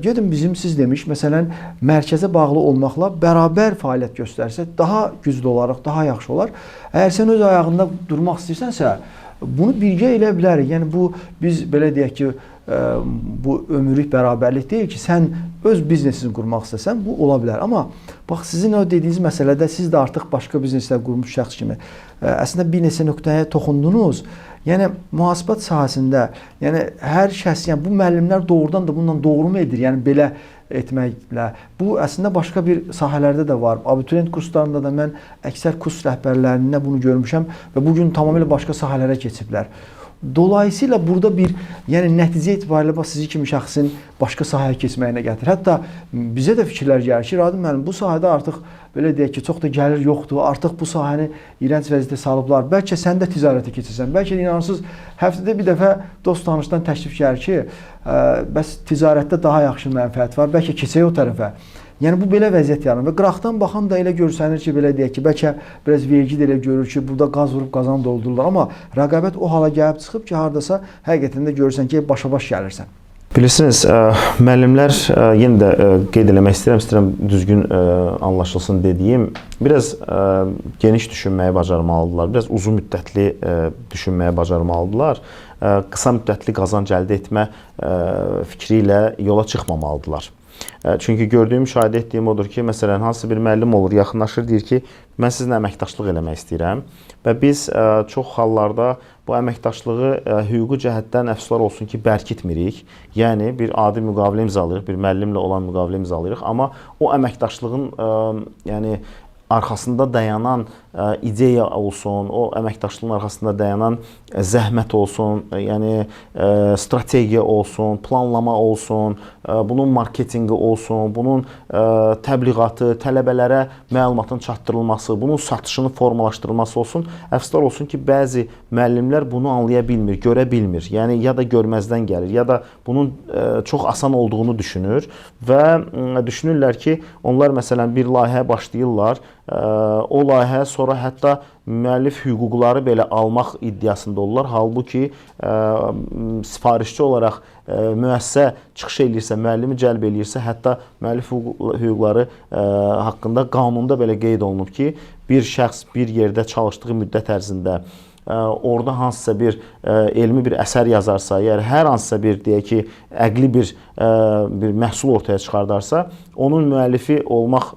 gedin bizim siz demiş, məsələn, mərkəzə bağlı olmaqla bərabər fəaliyyət göstərsə, daha güclü olaraq, daha yaxşı olar. Əgər sən öz ayağında durmaq istəyirsənsə, bunu birgə elə bilərik. Yəni, bu, biz belə deyək ki, bu ömürlük bərabərlik deyil ki, sən öz biznesini qurmaq istəsən, bu ola bilər. Amma bax, sizin o dediyiniz məsələdə siz də artıq başqa bizneslər qurmuş şəxs kimi əslində bir neçə nöqtəyə toxundunuz. Yəni, mühasibat sahəsində, yəni hər şəxs, yəni bu müəllimlər doğrudan da bununla doğru mu edir? Yəni, belə etməklə. Bu, əslində başqa bir sahələrdə də var. Abituriyent kurslarında da mən əksər kurs rəhbərlərində bunu görmüşəm və bugün tamamilə başqa sahələrə keçiblər. Dolayısıyla burada bir, yəni nəticə etibarilə sizi kimi şəxsin başqa sahəyə keçməyinə gətirir. Hətta bizə də fikirlər gəlir ki, Radim müəllim, bu sahədə artıq belə deyək ki, çox da gəlir yoxdur, artıq bu sahəni iyrənc vəziyyətə salıblar. Bəlkə sən də ticarətə keçirsən, bəlkə də inanırsınız, həftədə bir dəfə dost tanışdan təklif gəlir ki, bəs ticarətdə daha yaxşı mənfəət var, bəlkə keçək o tərəfə. Yəni bu belə vəziyyət yaranır və qıraqdan baxan da elə görsənir ki, belə deyək ki, bəlkə biraz vergi də elə görür ki, burada qaz vurub qazan doldururlar, amma rəqabət o hala gəlib çıxıb ki, hardasa həqiqətən də görürsən ki, başa-baş gəlirsən. Bilirsiniz, müəllimlər yenə də qeyd eləmək istəyirəm düzgün anlaşılsın dediyim, biraz geniş düşünməyi bacarmalıdırlar, biraz uzun müddətli düşünməyi bacarmalıdırlar, qısa müddətli qazanc əldə etmə fikri ilə yola çıxmamalıdırlar. Çünki gördüyüm, müşahidə etdiyim odur ki, məsələn, hansısa bir müəllim olur, yaxınlaşır, deyir ki, mən sizinlə əməkdaşlıq eləmək istəyirəm və biz çox hallarda bu əməkdaşlığı hüquqi cəhətdən əfsuslar olsun ki, bərkitmirik. Yəni, bir adi müqavilə imzalayırıq, bir müəllimlə olan müqavilə imzalayırıq, amma o əməkdaşlığın arxasında dayanan ideya olsun, o əməkdaşlığın arxasında dayanan zəhmət olsun, yəni strategiya olsun, planlama olsun, bunun marketinqi olsun, bunun təbliğatı, tələbələrə məlumatın çatdırılması, bunun satışının formalaşdırılması olsun. Əfsuslar olsun ki, bəzi müəllimlər bunu anlaya bilmir, görə bilmir. Yəni, ya da görməzdən gəlir, ya da bunun çox asan olduğunu düşünür və düşünürlər ki, onlar məsələn bir layihə başlayırlar, o layihə sonra hətta müəllif hüquqları belə almaq iddiasında olurlar. Halbuki sifarişçi olaraq müəssisə çıxış eləyirsə, müəllimi cəlb eləyirsə, hətta müəllif hüquqları haqqında qanunda belə qeyd olunub ki, bir şəxs bir yerdə çalışdığı müddət ərzində orada hansısa bir elmi bir əsər yazarsa, yəni hər hansısa bir deyək ki, əqli bir məhsul ortaya çıxardarsa, onun müəllifi olmaq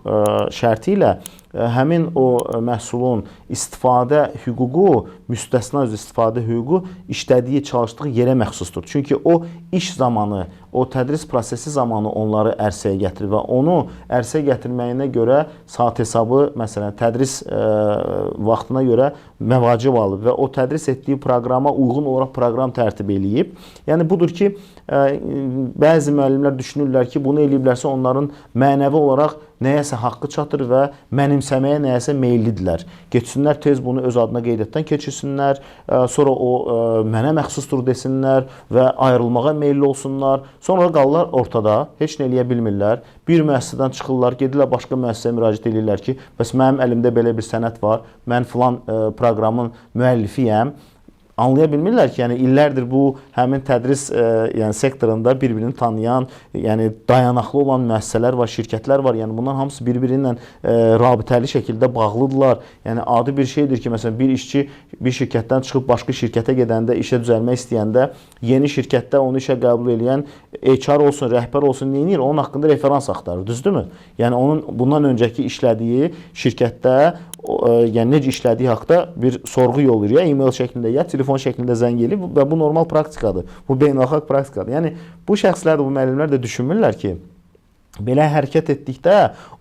şərti ilə həmin o məhsulun istifadə hüququ, müstəsna öz istifadə hüququ işlədiyi, çalışdığı yerə məxsusdur. Çünki o iş zamanı, o tədris prosesi zamanı onları ərsəyə gətirir və onu ərsəyə gətirməyinə görə saat hesabı, məsələn, tədris vaxtına görə məvacib alıb və o tədris etdiyi proqrama uyğun olaraq proqram tərtib eləyib. Yəni, budur ki, bəzi müəllimlər düşünürlər ki, bunu eləyiblərsə onların mənəvi olaraq nəyəsə haqqı çatır və mənimsəməyə nəyəsə meyillidirlər. Geçsinlər, tez bunu öz adına qeydiyyatdan keçirsinlər, sonra o mənə məxsusdur desinlər və ayrılmağa meyilli olsunlar. Sonra qalırlar ortada, heç nə eləyə bilmirlər. Bir müəssisədən çıxırlar, gedirlər başqa müəssisəyə müraciət edirlər ki, bəs mənim əlimdə belə bir sənəd var, mən filan proqramın müəllifiyəm. Anlaya bilmirlər ki, yəni illərdir bu həmin tədris yəni sektorunda bir-birini tanıyan, yəni dayanaqlı olan müəssisələr var, şirkətlər var. Yəni bunların hamısı bir-biri ilə rabitəli şəkildə bağlıdırlar. Yəni adi bir şeydir ki, məsələn bir işçi bir şirkətdən çıxıb başqa şirkətə gedəndə, işə düzəlmək istəyəndə yeni şirkətdə onu işə qəbul edən HR olsun, rəhbər olsun, nə edir? Onun haqqında referans axtarır, düzdürmü? Yəni onun bundan öncəki işlədiyi şirkətdə yəni necə işlədiyi haqda bir sorğu yollayır, ya e-mail şəklində, ya telefon şəklində zəng eləyir və bu normal praktikadır. Bu beynəlxalq praktikadır. Yəni bu şəxslər də, bu müəllimlər də düşünmürlər ki, belə hərəkət etdikdə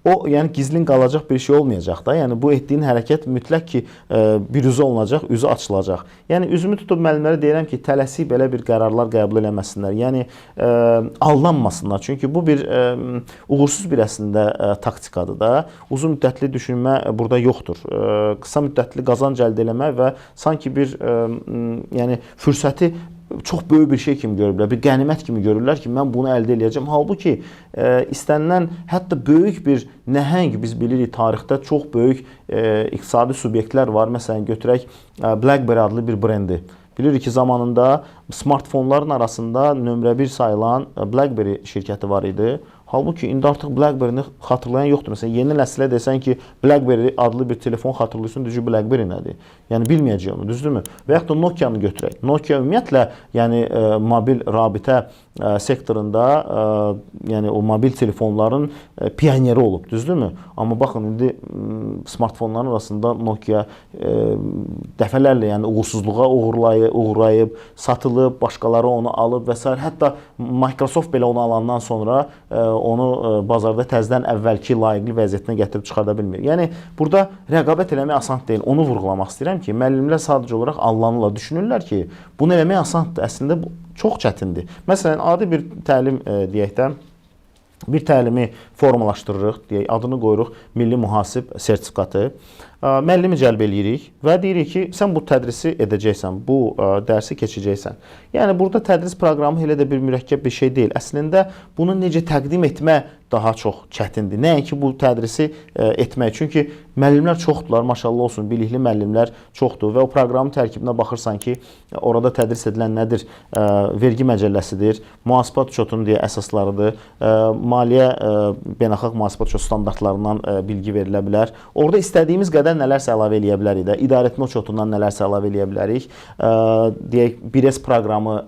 o yəni gizlin qalacaq bir şey olmayacaq da. Yəni bu etdiyin hərəkət mütləq ki bir üzü olunacaq, üzü açılacaq. Yəni üzümü tutub müəllimlərə deyirəm ki, tələsik belə bir qərarlar qəbul eləməsinlər. Yəni aldanmasınlar. Çünki bu bir uğursuz bir əslində taktikadır da. Uzun müddətli düşünmə burada yoxdur. Qısa müddətli qazanc əldə eləmə və sanki bir yəni fürsəti çox böyük bir şey kimi görürlər, bir qənimət kimi görürlər ki, mən bunu əldə eləyəcəm. Halbuki istənilən, hətta böyük bir nəhəng, biz bilirik tarixdə çox böyük iqtisadi subyektlər var. Məsələn, götürək BlackBerry adlı bir brendi. Bilirik ki, zamanında smartfonların arasında nömrə 1 sayılan BlackBerry şirkəti var idi. Halbuki indi artıq BlackBerry-ni xatırlayan yoxdur. Məsələn, yeni nəslə desən ki, BlackBerry adlı bir telefon xatırlıyorsun, düzü BlackBerry nədir? Yəni bilməyəcək onu, düzdürmü? Və yaxud da Nokia-nı götürək. Nokia ümumiyyətlə, yəni mobil rabitə sektorunda, yəni o mobil telefonların pioneri olub, düzdürmü? Amma baxın, indi smartfonların arasında Nokia dəfələrlə yəni uğursuzluğa uğrayıb, satılıb, başqaları onu alıb və s. Hətta Microsoft belə onu alandan sonra onu bazarda təzədən əvvəlki layiqli vəziyyətinə gətirib çıxarda bilmir. Yəni burada rəqabət eləmək asan deyil. Onu vurğulamaq istəyirəm ki, müəllimlər sadəcə olaraq allanırlar, düşünürlər ki, bunu eləmək asandır. Əslində bu çox çətindir. Məsələn, adi bir təlim deyək də, bir təlimi formalaşdırırıq, deyək, adını qoyuruq Milli Mühasib sertifikatı. müəllimi cəlb eləyirik və deyirik ki, sən bu tədrisi edəcəksən, bu dərsi keçəcəksən. Yəni burada tədris proqramı elə də bir mürəkkəb bir şey deyil. Əslində bunu necə təqdim etmək daha çox çətindir. Nəinki bu tədrisi etmək. Çünki müəllimlər çoxdular, maşallah olsun, bilikli müəllimlər çoxdur və o proqramın tərkibinə baxırsan ki, orada tədris edilən nədir? Vergi məcəlləsidir, mühasibat ücretunun deyə əsaslarıdır, maliyyə beynəlxalq mühasibat ücret standartlarından bilgi verilə bilər. Orada istədiyimiz qədər nələrsə əlavə eləyə bilərik də, idarəetmə ücretundan nələrsə əlavə eləyə bilərik. Deyək, 1S proqramı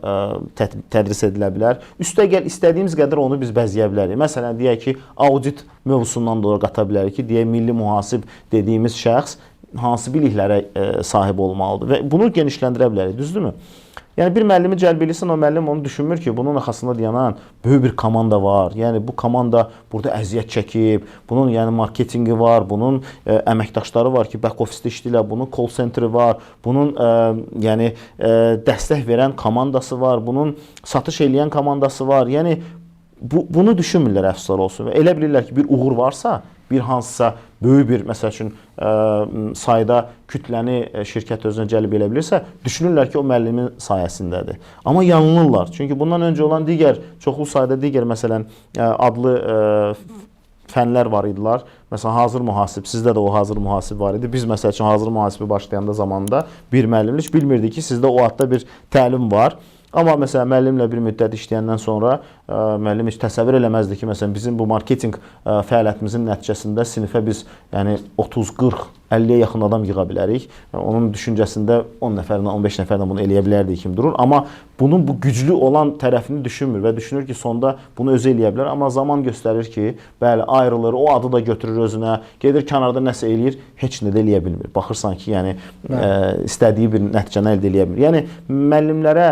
tədris edilə bilər. Üstəgəl istədiyimiz qədər onu biz bəzəyə bilərik. Məsələn, deyək ki, audit mövzusundan da qata bilərik ki, deyək, milli mühasib dediyimiz şəxs hansı biliklərə sahib olmalıdır və bunu genişləndirə bilərik, düzdürmü? Yəni bir müəllimi cəlb edirsən, o müəllim onu düşünmür ki, bunun arxasında dayanan böyük bir komanda var. Yəni bu komanda burada əziyyət çəkib, bunun yəni marketinqi var, bunun əməkdaşları var ki, back office-də işləyirlər, bunun call centeri var, bunun yəni dəstək verən komandası var, bunun satış eləyən komandası var. Yəni bunu düşünmürlər, əfsuslar olsun və elə bilirlər ki, bir uğur varsa, bir hansısa böyük bir, məsəl üçün, sayda kütləni şirkət özünə cəlb edə bilirsə, düşünürlər ki, o müəllimin sayəsindədir. Amma yanılırlar. Çünki bundan öncə olan digər, çoxlu sayda digər, məsələn, adlı fənlər var idilər. Məsələn, hazır mühasib, sizdə də o hazır mühasib var idi. Biz, məsəl üçün, hazır mühasibi başlayanda zamanında bir müəllim heç bilmirdi ki, sizdə o adda bir təlim var. Amma məsələn, müəllimlə bir müddət işləyəndən sonra müəllim heç təsəvvür eləməzdi ki, məsələn, bizim bu marketinq fəaliyyətimizin nəticəsində sinifə biz yəni 30, 40, 50-yə yaxın adam yığa bilərik. Onun düşüncəsində 10 nəfərlə, 15 nəfərlə bunu eləyə bilərdik kimi durur. Amma bunun bu güclü olan tərəfini düşünmür və düşünür ki, sonda bunu özü eləyə bilər. Amma zaman göstərir ki, bəli, ayrılır, o adı da götürür özünə, gedir kənarda nəsə eləyir, heç nə də eləyə bilmir. Baxırsan ki, yəni istədiyi bir nəticəni əldə eləyə bilmir. Yəni müəllimlərə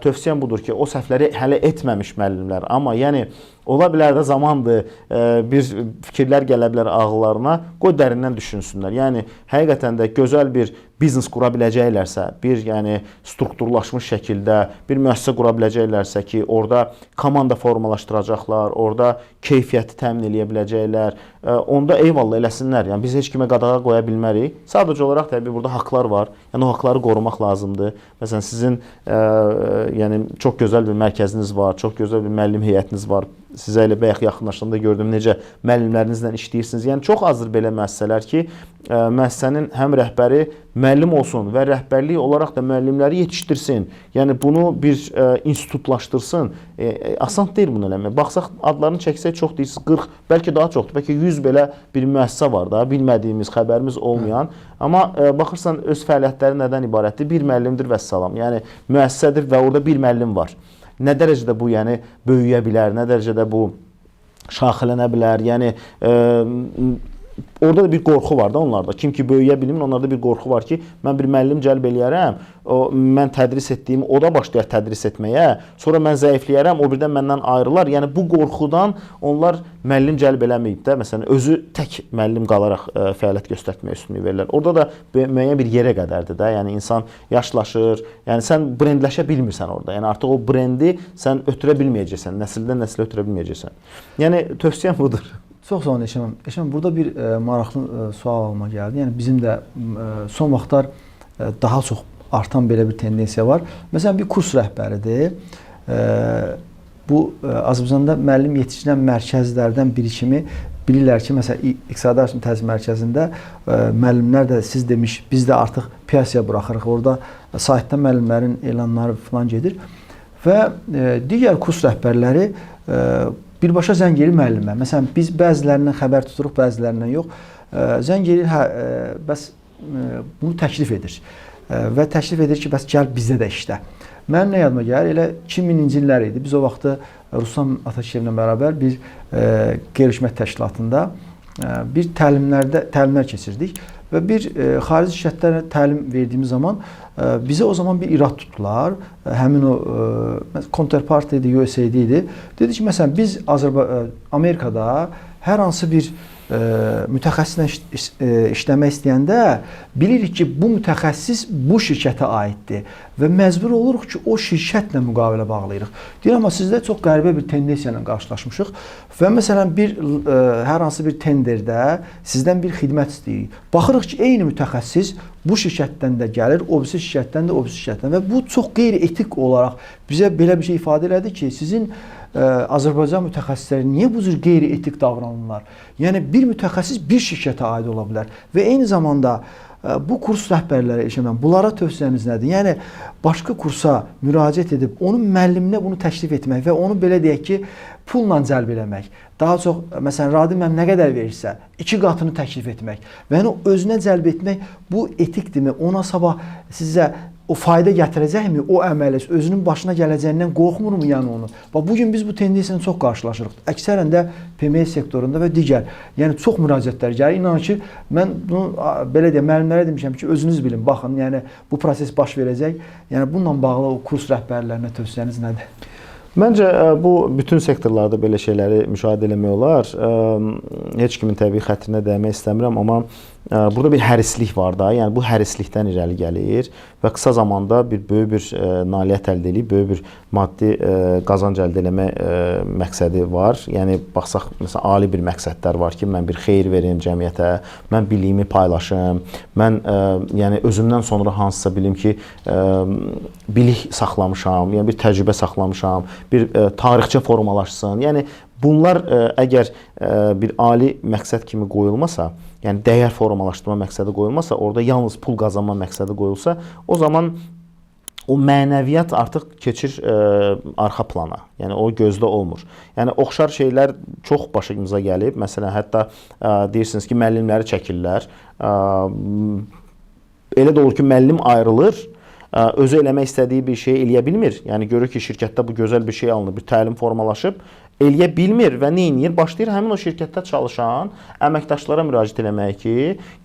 tövsiyəm budur ki, o səhvləri hələ etməmiş müəllimlər, amma yəni ola bilər də zamandır, bir fikirlər gələ bilər ağıllarına, qoy dərindən düşünsünlər. Yəni, həqiqətən də gözəl bir biznes qura biləcəklərsə, bir yəni strukturlaşmış şəkildə bir müəssisə qura biləcəklərsə ki, orada komanda formalaşdıracaqlar, orada keyfiyyəti təmin eləyə biləcəklər, onda eyvallah eləsinlər. Yəni, biz heç kimə qadağa qoya bilmərik. Sadəcə olaraq təbii burada haqlar var. Yəni, o haqları qorumaq lazımdır. Məsələn, sizin yəni, çox gözəl bir mərkəziniz var, çox gözəl bir müəllim heyətiniz var. Sizə elə bayaq yaxınlaşdığımda gördüm necə müəllimlərinizlə işləyirsiniz. Yəni, çox azdır belə müəssisələr ki, müəssisənin həm rəhbəri müəllim olsun və rəhbərlik olaraq da müəllimləri yetişdirsin. Yəni, bunu bir institutlaşdırsın. Asan deyil bunu eləmək. Baxsaq, adlarını çəksək çox deyirsiniz, 40, bəlkə daha çoxdur. Bəlkə 100 belə bir müəssisə var da, bilmədiyimiz, xəbərimiz olmayan. Amma baxırsan, öz fəaliyyətləri nədən ibarətdir? Bir müəllimdir və salam. Yəni, müəssisədir və orada bir müəllim var. Nə dərəcədə bu, yəni, böyüyə bilər, nə dərəcədə bu şaxələnə bilər, yəni, orada da bir qorxu var da onlarda. Kim ki böyüyə bilmir, onlarda bir qorxu var ki, mən bir müəllim cəlb eləyərəm, mən tədris etdiyimi, o da başlayar tədris etməyə, sonra mən zəifləyərəm, o birdən məndən ayrılar. Yəni, bu qorxudan onlar müəllim cəlb eləməyib də, məsələn, özü tək müəllim qalaraq fəaliyyət göstərməyə üstünlük verirlər. Orada da müəyyən bir yerə qədərdir də, yəni insan yaşlaşır, yəni sən brendləşə bilmirsən orada, yəni artıq o brendi sən ötürə bilməyəcəksən, nəsildən nəsilə ötürə bilməyəcəksən. Yəni, tövsiyəm budur. Çox sağ olun Eşəm. Eşəm, burada bir maraqlı sual alma gəldi. Yəni bizim də son vaxtlar daha çox artan belə bir tendensiya var. Məsələn, bir kurs rəhbəridir. Bu Azərbaycanda müəllim yetişdirən mərkəzlərdən biri kimi bilirlər ki, məsələn, İqtisadi Araşdırma Təhsil Mərkəzində müəllimlər də siz demiş, biz də artıq piyasaya buraxırıq. Orada saytda müəllimlərin elanları falan gedir və digər kurs rəhbərləri birbaşa zəng edir müəllimə. Məsələn, biz bəzilərindən xəbər tuturuq, bəzilərindən yox. Zəng edir, bəs bunu təklif edir. Və təklif edir ki, bəs gəl bizdə də işlə. Mənim nə yadıma gəlir, elə 2000-ci illər idi. Biz o vaxtı Ruslan Atakişevlə bərabər bir qeyri-hökumət təşkilatında bir təlimlər keçirdik. Və bir xarici şirkətlərə təlim verdiyimiz zaman bizə o zaman bir irad tutdular. Həmin o Counterpart idi, USAID idi. Dedi ki, məsələn, biz Amerikada hər hansı bir mütəxəssislə işləmək istəyəndə bilirik ki, bu mütəxəssis bu şirkətə aiddir və məcbur oluruq ki, o şirkətlə müqavilə bağlayırıq. Deyirəm, amma sizdə çox qəribə bir tendensiya ilə qarşılaşmışıq və məsələn hər hansı bir tenderdə sizdən bir xidmət istəyirik. Baxırıq ki, eyni mütəxəssis bu şirkətdən də gəlir, o birisi şirkətdən də, o birisi şirkətdən və bu çox qeyri-etik olaraq bizə belə bir şey ifadə elədi ki, sizin Azərbaycan mütəxəssisləri niyə bu cür qeyri-etik davranırlar? Yəni bir mütəxəssis bir şirkətə aid ola bilər və eyni zamanda bu kurs rəhbərləri eşəməm. Bunlara tövsiyəniz nədir? Yəni başqa kursa müraciət edib onun müəlliminə bunu təklif etmək və onu belə deyək ki, pulla cəlb eləmək. Daha çox məsələn Radim müəllim nə qədər verirsə, 2 qatını təklif etmək və onu özünə cəlb etmək bu etikdirmi? Ona sabah sizə o fayda gətirəcəkmi? O əmələ özünün başına gələcəyindən qorxmurmu yəni onu? Bax bu gün biz bu tendensiyanı çox qarşılaşırıq. Əksərən də PMS sektorunda və digər, yəni çox müraciətlər gəlir. İnanın ki, mən bunu belə deyim, müəllimlərə demişəm ki, özünüz bilin, baxın, yəni bu proses baş verəcək. Yəni bununla bağlı o kurs rəhbərlərinə tövsiyəniz nədir? Məncə bu bütün sektorlarda belə şeyləri müşahidə etmək olar. Heç kimin təbii xətrinə dəymək istəmirəm, amma burada bir hərislik var da. Yəni bu hərislikdən irəli gəlir və qısa zamanda böyük bir nailiyyət əldə edib, böyük bir maddi qazanc əldə etmək məqsədi var. Yəni baxsaq məsələn ali bir məqsədlər var ki, mən bir xeyir verim cəmiyyətə, mən biliyimi paylaşım, mən yəni özümdən sonra hansısa bilim ki, bilik saxlamışam, yəni bir təcrübə saxlamışam, bir tarixçə formalaşsın. Yəni bunlar əgər bir ali məqsəd kimi qoyulmasa, yəni dəyər formalaşdırma məqsədi qoyulmasa, orada yalnız pul qazanma məqsədi qoyulsa, o zaman o mənəviyyat artıq keçir arxa plana. Yəni o gözdə olmur. Yəni oxşar şeylər çox başımıza gəlib. Məsələn, hətta deyirsiniz ki, müəllimləri çəkirlər. Elə də olur ki, müəllim ayrılır, özü eləmək istədiyi bir şey eləyə bilmir. Yəni görür ki, şirkətdə bu gözəl bir şey alınır, bir təlim formalaşıb, eləyə bilmir və nə edir? Başlayır həmin o şirkətdə çalışan əməkdaşlara müraciət eləməyə ki,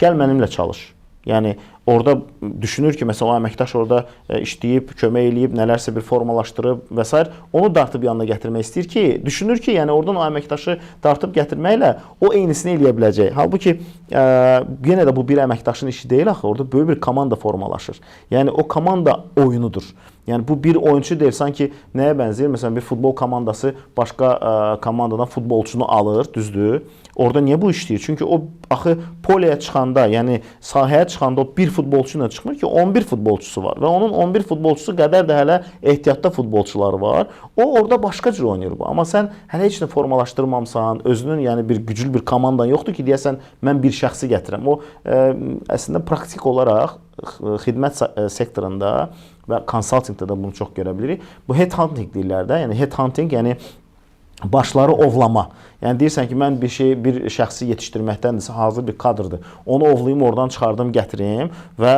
gəl mənimlə çalış. Yəni orada düşünür ki, məsələn o əməkdaş orada işləyib, kömək eləyib, nələrsə bir formalaşdırıb və s. onu dartıb yanına gətirmək istəyir ki, düşünür ki, yəni oradan o əməkdaşı dartıb gətirməklə o eynisini eləyə biləcək. Halbuki yenə də bu bir əməkdaşın işi deyil axı, orada böyük bir komanda formalaşır. Yəni o komanda oyunudur. Yəni bu bir oyunçu deyil, sanki nəyə bənzəyir? Məsələn bir futbol komandası başqa komandadan futbolçunu alır, düzdür? Orada niyə bu işləyir? Çünki o axı poliyə çıxanda, yəni sahəyə çıxanda o bir futbolçu ilə çıxmır ki, 11 futbolçusu var və onun 11 futbolçusu qədər də hələ ehtiyatda futbolçuları var. O orada başqa cür oynayır bu. Amma sən hələ heç nə formalaşdırmamsan, özünün yəni bir güclü bir komandan yoxdur ki, deyəsən mən bir şəxsi gətirəm. O əslində praktik olaraq xidmət sektorunda və konsaltingdə də bunu çox görə bilirik. Bu headhunting deyirlər də, yəni headhunting, yəni başları ovlama. Yəni deyirsən ki, mən bir şəxsi yetişdirməkdəndirsə hazır bir kadrdır. Onu ovlayım, oradan çıxardım, gətirim və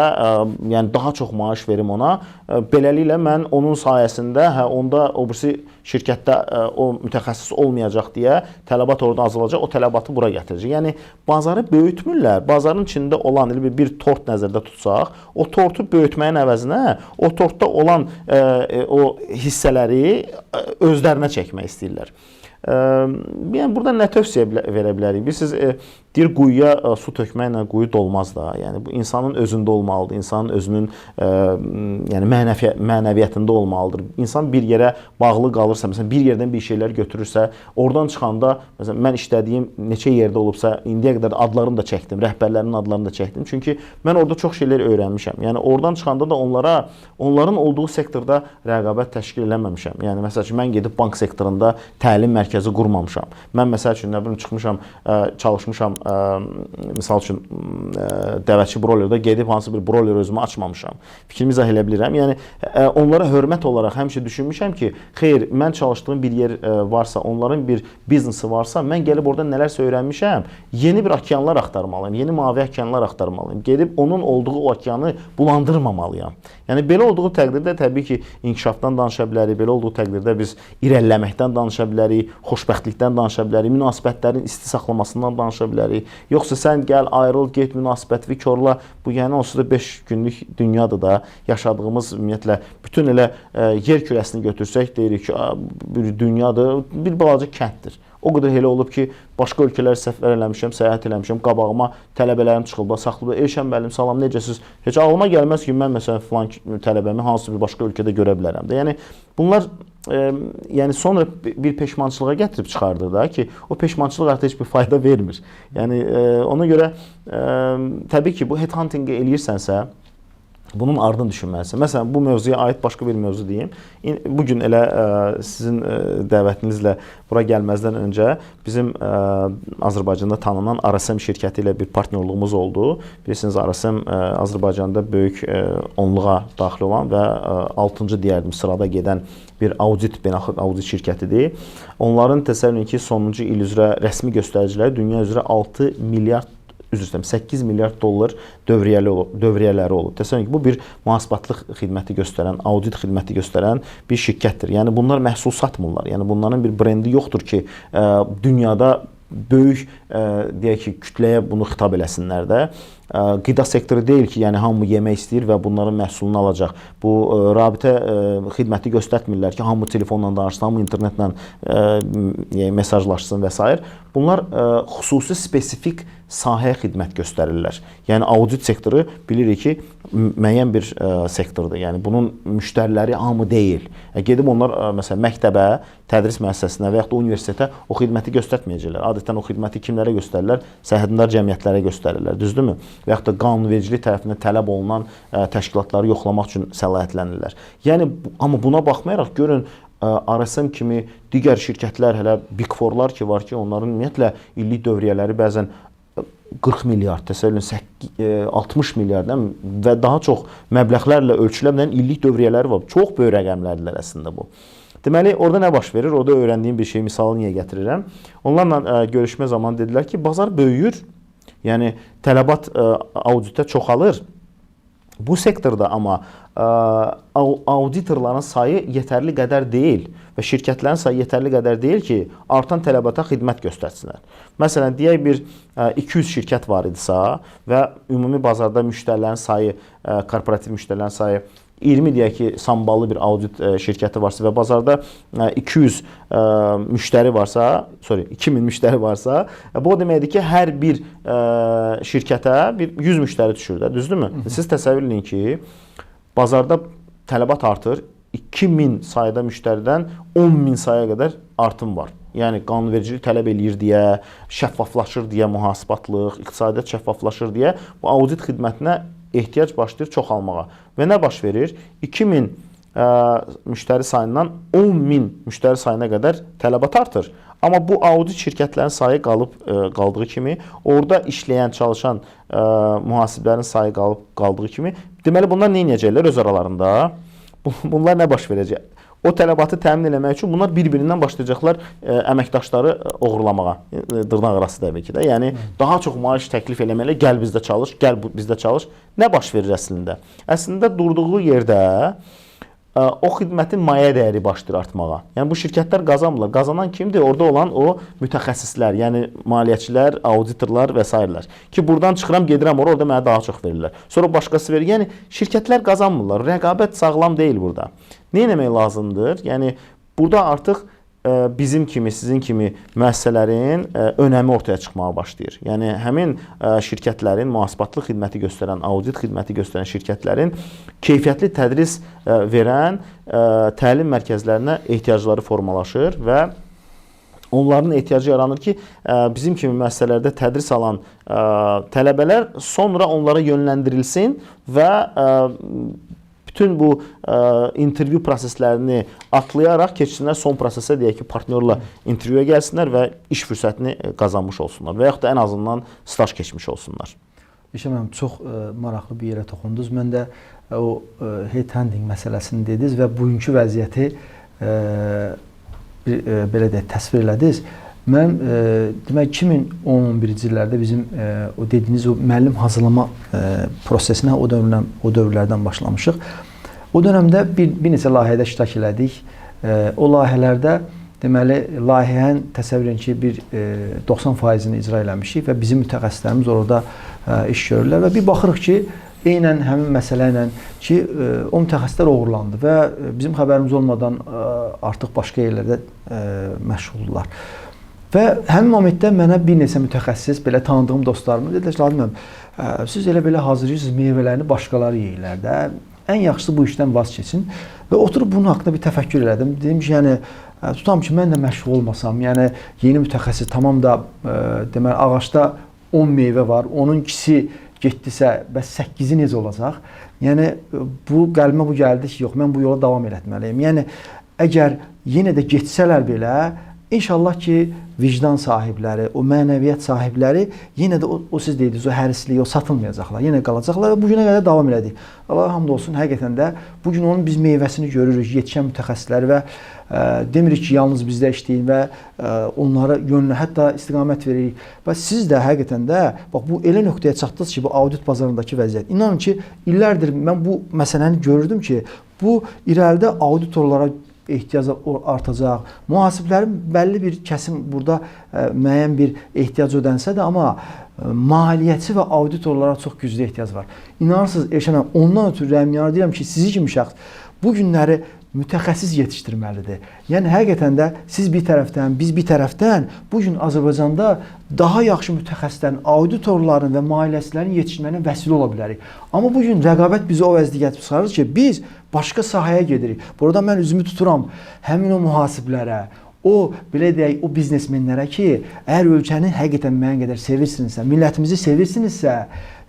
yəni daha çox maaş verim ona. Beləliklə mən onun sayəsində onda o birisi şirkətdə o mütəxəssis olmayacaq deyə tələbat orada azalacaq, o tələbatı bura gətirəcək. Yəni bazarı böyütmürlər. Bazarın içində olan bir tort nəzərdə tutsaq, o tortu böyütməyin əvəzinə o tortda olan o hissələri özlərinə çəkmək istəyirlər. Yəni burada nə tövsiyə verə bilərik? Biz deyir quyuya su tökməklə quyu dolmaz da. Yəni bu insanın özündə olmalıdır. İnsanın özünün yəni mənəviyyatında olmalıdır. İnsan bir yerə bağlı qalırsa, məsələn bir yerdən bir şeylər götürürsə, oradan çıxanda məsələn mən işlədiyim neçə yerdə olubsa, indiyə qədər adlarını da çəkdim, rəhbərlərinin adlarını da çəkdim. Çünki mən orada çox şeylər öyrənmişəm. Yəni oradan çıxanda da onların olduğu sektorda rəqabət təşkil eləməmişəm. Yəni məsəl üçün mən gedib bank sektorunda təlim mərkəzi qurmamışam. Mən məsəl üçün nə bilim çıxmışam, çalışmışam, misal üçün dəvəçi broilerdə gedib hansı bir broiler özümü açmamışam. Fikrimi izah edə bilirəm. Yəni onlara hörmət olaraq həmişə düşünmüşəm ki, xeyr, mən çalışdığım bir yer varsa, onların bir biznesi varsa, mən gəlib orada nələrsə öyrənmişəm, yeni bir okeanlar axtarmalıyım, yeni mavi okeanlar axtarmalıyım. Gedib onun olduğu o okeanı bulandırmamalıyam. Yəni belə olduğu təqdirdə təbii ki, inkişafdan danışa bilərik, belə olduğu təqdirdə biz irəliləməkdən danışa bilərik, xoşbəxtlikdən danışa bilərik, münasibətlərin isti saxlamasından danışa bilərik. Yoxsa sən gəl, ayrıl, get, münasibətini korla. Bu yəni onsuz da 5 günlük dünyadır da yaşadığımız ümumiyyətlə bütün elə yer kürəsini götürsək deyirik ki, bir dünyadır, bir balaca kənddir. O qədər elə olub ki, başqa ölkələrə səfər eləmişəm, səyahət eləmişəm, qabağıma tələbələrim çıxıb, saxlayıb, Elşən müəllim, salam, necəsiz? Heç ağlıma gəlməz ki, mən məsələn filan tələbəmi hansı bir başqa ölkədə görə bilərəm də. Yəni bunlar yəni sonra bir peşmançılığa gətirib çıxardır da ki, o peşmançılıq artıq heç bir fayda vermir. Yəni ona görə təbii ki, bu headhunting-i eləyirsənsə, bunun ardını düşünməlisən. Məsələn, bu mövzuya aid başqa bir mövzu deyim. Bugün elə sizin dəvətinizlə bura gəlməzdən öncə bizim Azərbaycanda tanınan RSM şirkəti ilə bir partnyorluğumuz oldu. Bilirsiniz, RSM Azərbaycanda böyük onluğa daxil olan və 6-cı deyərdim sırada gedən bir beynəlxalq audit şirkətidir. Onların təsəvvür edin ki, sonuncu il üzrə rəsmi göstəriciləri dünya üzrə 8 milyard dollar dövriyyələri olub. Təsəvvür edin ki, bu bir mühasibatlıq xidməti göstərən, audit xidməti göstərən bir şirkətdir. Yəni bunlar məhsul satmırlar. Yəni bunların bir brendi yoxdur ki, dünyada böyük deyək ki, kütləyə bunu xitab eləsinlər də. Qida sektoru deyil ki, yəni hamı yemək istəyir və bunların məhsulunu alacaq. Bu rabitə xidməti göstərmirlər ki, hamı telefonla danışsın, hamı internetlə mesajlaşsın və s. Bunlar xüsusi spesifik sahəyə xidmət göstərirlər. Yəni audit sektoru bilirik ki, müəyyən bir sektordur. Yəni bunun müştəriləri hamı deyil. Gedib onlar məsələn məktəbə, tədris müəssisəsinə və yaxud da universitetə o xidməti göstərməyəcəklər. Adətən o xidməti kimlərə göstərirlər? Sərhədindar cəmiyyətlərə göstərirlər. Düzdürmü? Və yaxud da qanunvericilik tərəfindən tələb olunan təşkilatları yoxlamaq üçün səlahiyyətlənirlər. Yəni amma buna baxmayaraq görün RSM kimi digər şirkətlər, hələ Big Four-lar ki var ki, onların ümumiyyətlə illik dövriyyələri bəzən 40 milyard, təsəvvür edin 60 milyard və daha çox məbləğlərlə ölçüləməyən illik dövriyyələri var. Çox böyük rəqəmlərdir əslində bu. Deməli, orada nə baş verir? Orada öyrəndiyim bir şey, misalı niyə gətirirəm? Onlarla görüşmə zamanı dedilər ki, bazar böyüyür, yəni tələbat auditdə çoxalır. Bu sektorda amma auditorların sayı yetərli qədər deyil və şirkətlərin sayı yetərli qədər deyil ki, artan tələbata xidmət göstərsinlər. Məsələn, deyək bir 200 şirkət var idisə və ümumi bazarda müştərilərin sayı, korporativ müştərilərin sayı 20 deyək ki, samballı bir audit şirkəti varsa və bazarda 200 müştəri varsa, 2000 müştəri varsa, bu o deməkdir ki, hər bir şirkətə 100 müştəri düşür də, düzdürmü? Siz təsəvvür edin ki, bazarda tələbat artır, 2000 sayda müştəridən 10.000 sayaya qədər artım var. Yəni qanunvericilik tələb eləyir deyə, şəffaflaşır deyə mühasibatlıq, iqtisadiyyat şəffaflaşır deyə bu audit xidmətinə ehtiyac başlayır çoxalmağa. Və nə baş verir? 2000 müştəri sayından 10.000 müştəri sayına qədər tələbat artır. Amma bu audit şirkətlərin sayı qaldığı kimi, orada işləyən, çalışan mühasiblərin sayı qaldığı kimi, deməli bunlar nə edəcəklər öz aralarında? Bunlar nə baş verəcək? O tələbatı təmin eləmək üçün bunlar bir-birindən başlayacaqlar əməkdaşları oğurlamağa, dırnaq arası təbii ki də. Yəni daha çox maaş təklif eləməklə gəl bizdə çalış, gəl bizdə çalış. Nə baş verir əslində? Əslində durduğu yerdə o xidmətin mayə dəyəri başlayır artmağa. Yəni bu şirkətlər qazanmırlar. Qazanan kimdir? Orada olan o mütəxəssislər, yəni maliyyəçilər, auditorlar və s. Ki buradan çıxıram, gedirəm orada mənə daha çox verirlər. Sonra başqası verir. Yəni şirkətlər qazanmırlar. Rəqabət sağlam deyil burada. Nə etmək lazımdır? Yəni burada artıq bizim kimi, sizin kimi müəssisələrin önəmi ortaya çıxmağa başlayır. Yəni həmin şirkətlərin mühasibatlıq xidməti göstərən, audit xidməti göstərən şirkətlərin keyfiyyətli tədris verən təlim mərkəzlərinə ehtiyacları formalaşır və onların ehtiyacı yaranır ki, bizim kimi müəssisələrdə tədris alan tələbələr sonra onlara yönləndirilsin və bütün bu intervyu proseslərini atlayaraq keçsinlər son prosesə, deyək ki, partnyorla intervyuya gəlsinlər və iş fürsətini qazanmış olsunlar və yaxud da ən azından staj keçmiş olsunlar. İşəm mənim çox maraqlı bir yerə toxundunuz. Mən də o headhunting məsələsini dediniz və bugünkü vəziyyəti belə deyək, təsvir elədiniz. Mən demək 2011-ci illərdə bizim o dediyiniz o müəllim hazırlama prosesinə o dövrlərdən başlamışıq. O dövrdə bir neçə layihədə iştirak elədik. O layihələrdə deməli layihənin təsəvvür edin ki, bir 90%-ni icra eləmişik və bizim mütəxəssislərimiz orada iş görürlər və bir baxırıq ki, eynən həmin məsələ ilə ki, o mütəxəssislər uğurlandı və bizim xəbərimiz olmadan artıq başqa yerlərdə məşğuldurlar. Və həmin momentdə mənə bir neçə mütəxəssis, belə tanıdığım dostlarım dedilər ki, Ladim müəllim, siz elə-belə hazırlayırsınız, meyvələrini başqaları yeyirlər də. Ən yaxşısı bu işdən vaz keçin. Və oturub bunun haqqında bir təfəkkür elədim. Dedim ki, yəni tutam ki, mən də məşğul olmasam, yəni yeni mütəxəssis tamam da deməli ağacda 10 meyvə var, onun ikisi getdisə, bəs 8-i necə olacaq? Yəni bu qəlbimə bu gəldi ki, yox, mən bu yola davam etməliyəm. Yəni əgər yenə də getsələr belə, İnşallah ki, vicdan sahibləri, o mənəviyyat sahibləri yenə də o siz dediniz, o hərisliyi, o satılmayacaqlar, yenə qalacaqlar və bu günə qədər davam elədik. Allaha hamd olsun, həqiqətən də bu gün onun biz meyvəsini görürük, yetişən mütəxəssisləri və demirik ki, yalnız bizdə işləyin və onlara yönlü, hətta istiqamət veririk. Və siz də həqiqətən də, bax bu elə nöqtəyə çatdınız ki, bu audit bazarındakı vəziyyət. İnanın ki, illərdir mən bu məsələni görürdüm ki, bu irəlidə auditorlara ehtiyac artacaq. Mühasiblərin bəlli bir kəsim burada müəyyən bir ehtiyac ödənsə də, amma maliyyəçi və auditorlara çox güclü ehtiyac var. İnanırsınız, Elşən müəllim, ondan ötürü rəhmyanə deyirəm ki, sizi kimi şəxs bu günləri mütəxəssis yetişdirməlidir. Yəni həqiqətən də siz bir tərəfdən, biz bir tərəfdən bu gün Azərbaycanda daha yaxşı mütəxəssislərin, auditorların və maliyyəçilərin yetişməyinə vəsilə ola bilərik. Amma bu gün rəqabət bizi o vəziyyətə gətirib çıxarır ki, biz başqa sahəyə gedirik. Burada mən üzümü tuturam həmin o mühasiblərə, o belə deyək, o biznesmenlərə ki, əgər ölkəni həqiqətən müəyyən qədər sevirsinizsə, millətimizi sevirsinizsə,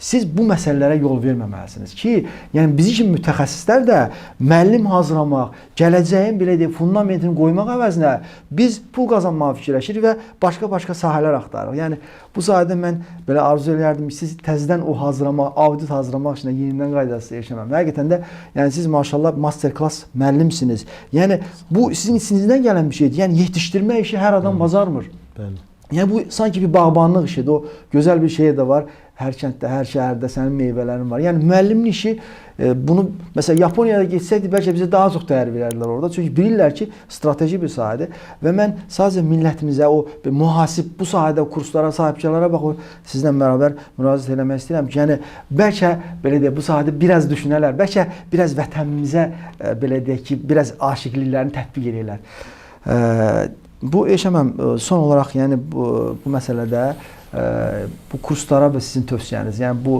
siz bu məsələlərə yol verməməlisiniz ki, yəni bizi kimi mütəxəssislər də müəllim hazırlamaq, gələcəyin belə deyək, fundamentini qoymaq əvəzinə biz pul qazanmağı fikirləşirik və başqa sahələr axtarırıq. Yəni bu sahədə mən belə arzu edərdim ki, siz təzədən o hazırlamaq, audit hazırlamaq üçün yenidən qaydası yaşamaq. Həqiqətən də yəni siz maşallah master class müəllimsiniz. Yəni bu sizin içinizdən gələn bir şeydir. Yəni yetişdirmə işi hər adam bacarmır. Bəli. Yəni bu sanki bir bağbanlıq işidir. O gözəl bir şey də var. Hər kənddə, hər şəhərdə sənin meyvələrin var. Yəni müəllimin işi bunu məsələn Yaponiyada getsəydi bəlkə bizə daha çox dəyər verərdilər orada. Çünki bilirlər ki, strateji bir sahədir və mən sadəcə millətimizə o mühasib bu sahədə kurslara, sahibkarlara baxır, sizlə bərabər müraciət eləmək istəyirəm ki, yəni bəlkə belə deyək, bu sahədə biraz düşünələr, bəlkə biraz vətənimizə belə deyək ki, biraz aşiqliklərini tətbiq edərlər. Bu Elşən son olaraq yəni bu məsələdə bu kurslara və sizin tövsiyəniz, yəni bu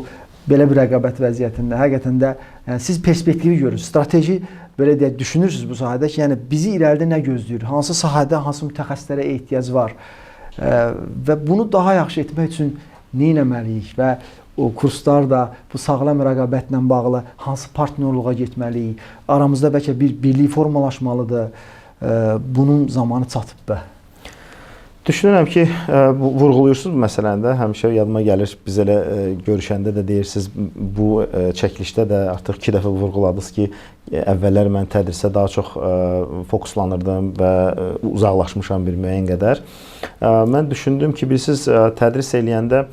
belə bir rəqabət vəziyyətində həqiqətən də yəni siz perspektivi görürsünüz, strateji belə deyək düşünürsünüz bu sahədə ki, yəni bizi irəlidə nə gözləyir, hansı sahədə hansı mütəxəssislərə ehtiyac var və bunu daha yaxşı etmək üçün nə etməliyik və o kurslar da bu sağlam rəqabətlə bağlı hansı partnyorluğa getməliyik, aramızda bəlkə bir birlik formalaşmalıdır. Bunun zamanı çatıbdır. Düşünürəm ki, vurğuluyursunuz bu məsələni də. Həmişə yadıma gəlir, biz elə görüşəndə də deyirsiniz, bu çəkilişdə də artıq 2 dəfə vurğuladınız ki, əvvəllər mən tədrisə daha çox fokuslanırdım və uzaqlaşmışam bir müəyyən qədər. Mən düşündüm ki, bilirsiniz, tədris eləyəndə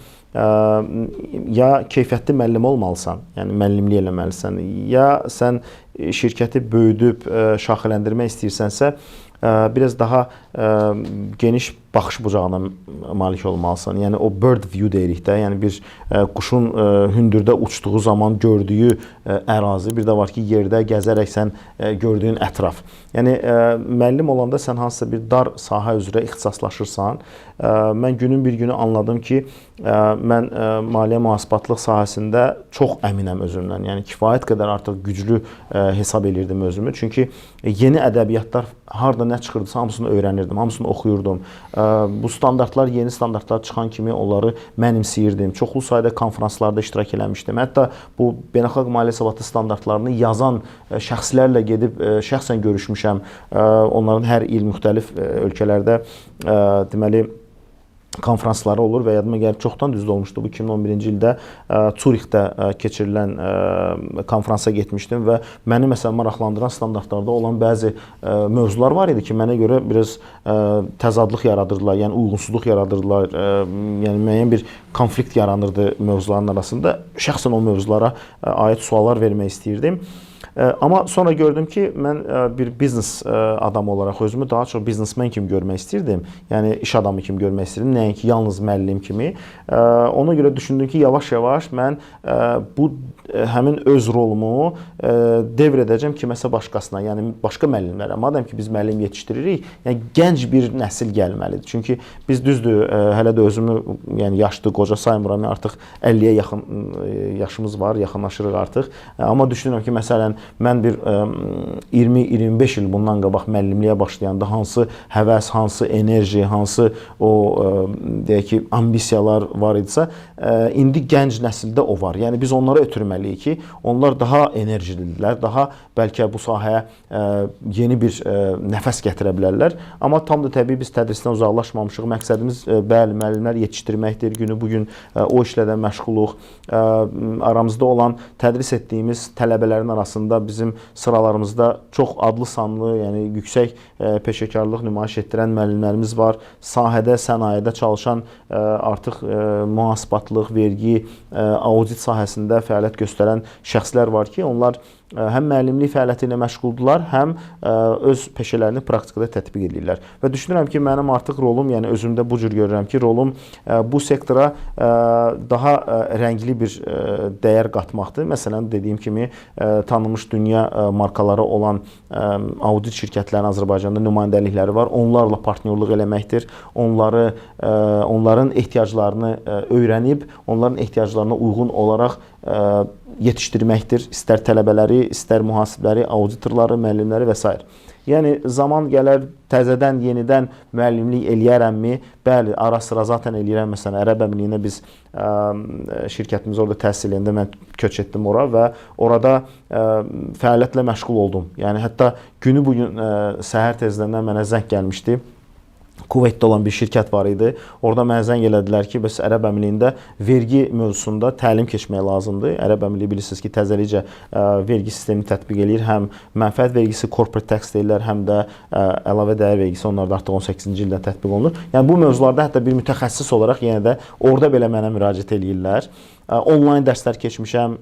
ya keyfiyyətli müəllim olmalısan, yəni müəllimlik eləməlisən, ya sən şirkəti böyüdüb şaxələndirmək istəyirsənsə, biraz daha geniş baxış bucağına malik olmalısan. Yəni o bird view deyirik də, yəni bir quşun hündürdə uçduğu zaman gördüyü ərazi, bir də var ki, yerdə gəzərək sən gördüyün ətraf. Yəni müəllim olanda sən hansısa bir dar sahə üzrə ixtisaslaşırsan. Mən günün bir günü anladım ki, mən maliyyə mühasibatlıq sahəsində çox əminəm özümdən. Yəni kifayət qədər artıq güclü hesab edirdim özümü. Çünki yeni ədəbiyyatlar harda nə çıxırdısa hamısını öyrənirdim, hamısını oxuyurdum. Bu standartlar, yeni standartlar çıxan kimi onları mənimsəyirdim. Çoxlu sayda konferanslarda iştirak eləmişdim. Hətta bu beynəlxalq maliyyə hesabatı standartlarını yazan şəxslərlə gedib şəxsən görüşmüşəm. Onların hər il müxtəlif ölkələrdə deməli konferansları olur və yadıma gəlir, çoxdan düzdür olmuşdu. Bu 2011-ci ildə Çurixdə keçirilən konferansa getmişdim və məni məsələn maraqlandıran standartlarda olan bəzi mövzular var idi ki, mənə görə biraz təzadlıq yaradırdılar, yəni uyğunsuzluq yaradırdılar, yəni müəyyən bir konflikt yaranırdı mövzuların arasında. Şəxsən o mövzulara aid suallar vermək istəyirdim. Amma sonra gördüm ki, mən bir biznes adamı olaraq özümü daha çox biznesmen kimi görmək istirdim. Yəni iş adamı kimi görmək istirdim, nəinki yalnız müəllim kimi. Ona görə düşündüm ki, yavaş-yavaş mən bu həmin öz rolumu devr edəcəm kiməsə başqasına, yəni başqa müəllimlərə. Madəm ki biz müəllim yetişdiririk, yəni gənc bir nəsil gəlməlidir. Çünki biz düzdür, hələ də özümü yəni yaşlı, qoca saymıram, artıq 50-yə yaxın yaşımız var, yaxınlaşırıq artıq. Amma düşünürəm ki, məsələn, mən bir 20-25 il bundan qabaq müəllimliyə başlayanda hansı həvəs, hansı enerji, hansı o deyək ki, ambisiyalar var idisə, indi gənc nəsildə o var. Yəni biz onlara ötürməliyik ki, onlar daha enerjilidirlər, daha bəlkə bu sahəyə yeni bir nəfəs gətirə bilərlər. Amma tam da təbii biz tədrisdən uzaqlaşmamışıq. Məqsədimiz bəli, müəllimlər yetişdirməkdir. Günü bugün o işlə də məşğuluq. Aramızda olan tədris etdiyimiz tələbələrin arasında bizim sıralarımızda çox adlı sanlı, yəni yüksək peşəkarlıq nümayiş etdirən müəllimlərimiz var. Sahədə, sənayedə çalışan artıq mühasibatlıq, vergi, audit sahəsində fəaliyyət göstərən şəxslər var ki, onlar həm müəllimlik fəaliyyəti ilə məşğuldurlar, həm öz peşələrini praktikada tətbiq edirlər. Və düşünürəm ki, mənim artıq rolum, yəni özümdə bu cür görürəm ki, rolum bu sektora daha rəngli bir dəyər qatmaqdır. Məsələn, dediyim kimi, tanınmış dünya markaları olan audit şirkətlərinin Azərbaycanda nümayəndəlikləri var. Onlarla partnyorluq eləməkdir. Onların ehtiyaclarını öyrənib, onların ehtiyaclarına uyğun olaraq yetişdirməkdir. İstər tələbələri, istər mühasibləri, auditorları, müəllimləri və s. Yəni, zaman gələr, təzədən, yenidən müəllimlik eləyərəmmi? Bəli, ara sıra zaten eləyərəm. Məsələn, Ərəb Əmirliyində biz şirkətimiz orada təhsil eləyəndə mən köç etdim ora və orada fəaliyyətlə məşğul oldum. Yəni, hətta günü bugün səhər tezdən mənə zəng gəlmişdi. Kuveytdə olan bir şirkət var idi. Orada mənə zəng elədilər ki, bəs Ərəb Əmirliyində vergi mövzusunda təlim keçmək lazımdır. Ərəb Əmirliyi bilirsiniz ki, təzəlicə vergi sistemini tətbiq eləyir. Həm mənfəət vergisi, corporate tax deyirlər, həm də əlavə dəyər vergisi onlarda artıq 18-ci ildən tətbiq olunur. Yəni bu mövzularda hətta bir mütəxəssis olaraq yenə də orada belə mənə müraciət eləyirlər. Onlayn dərslər keçmişəm,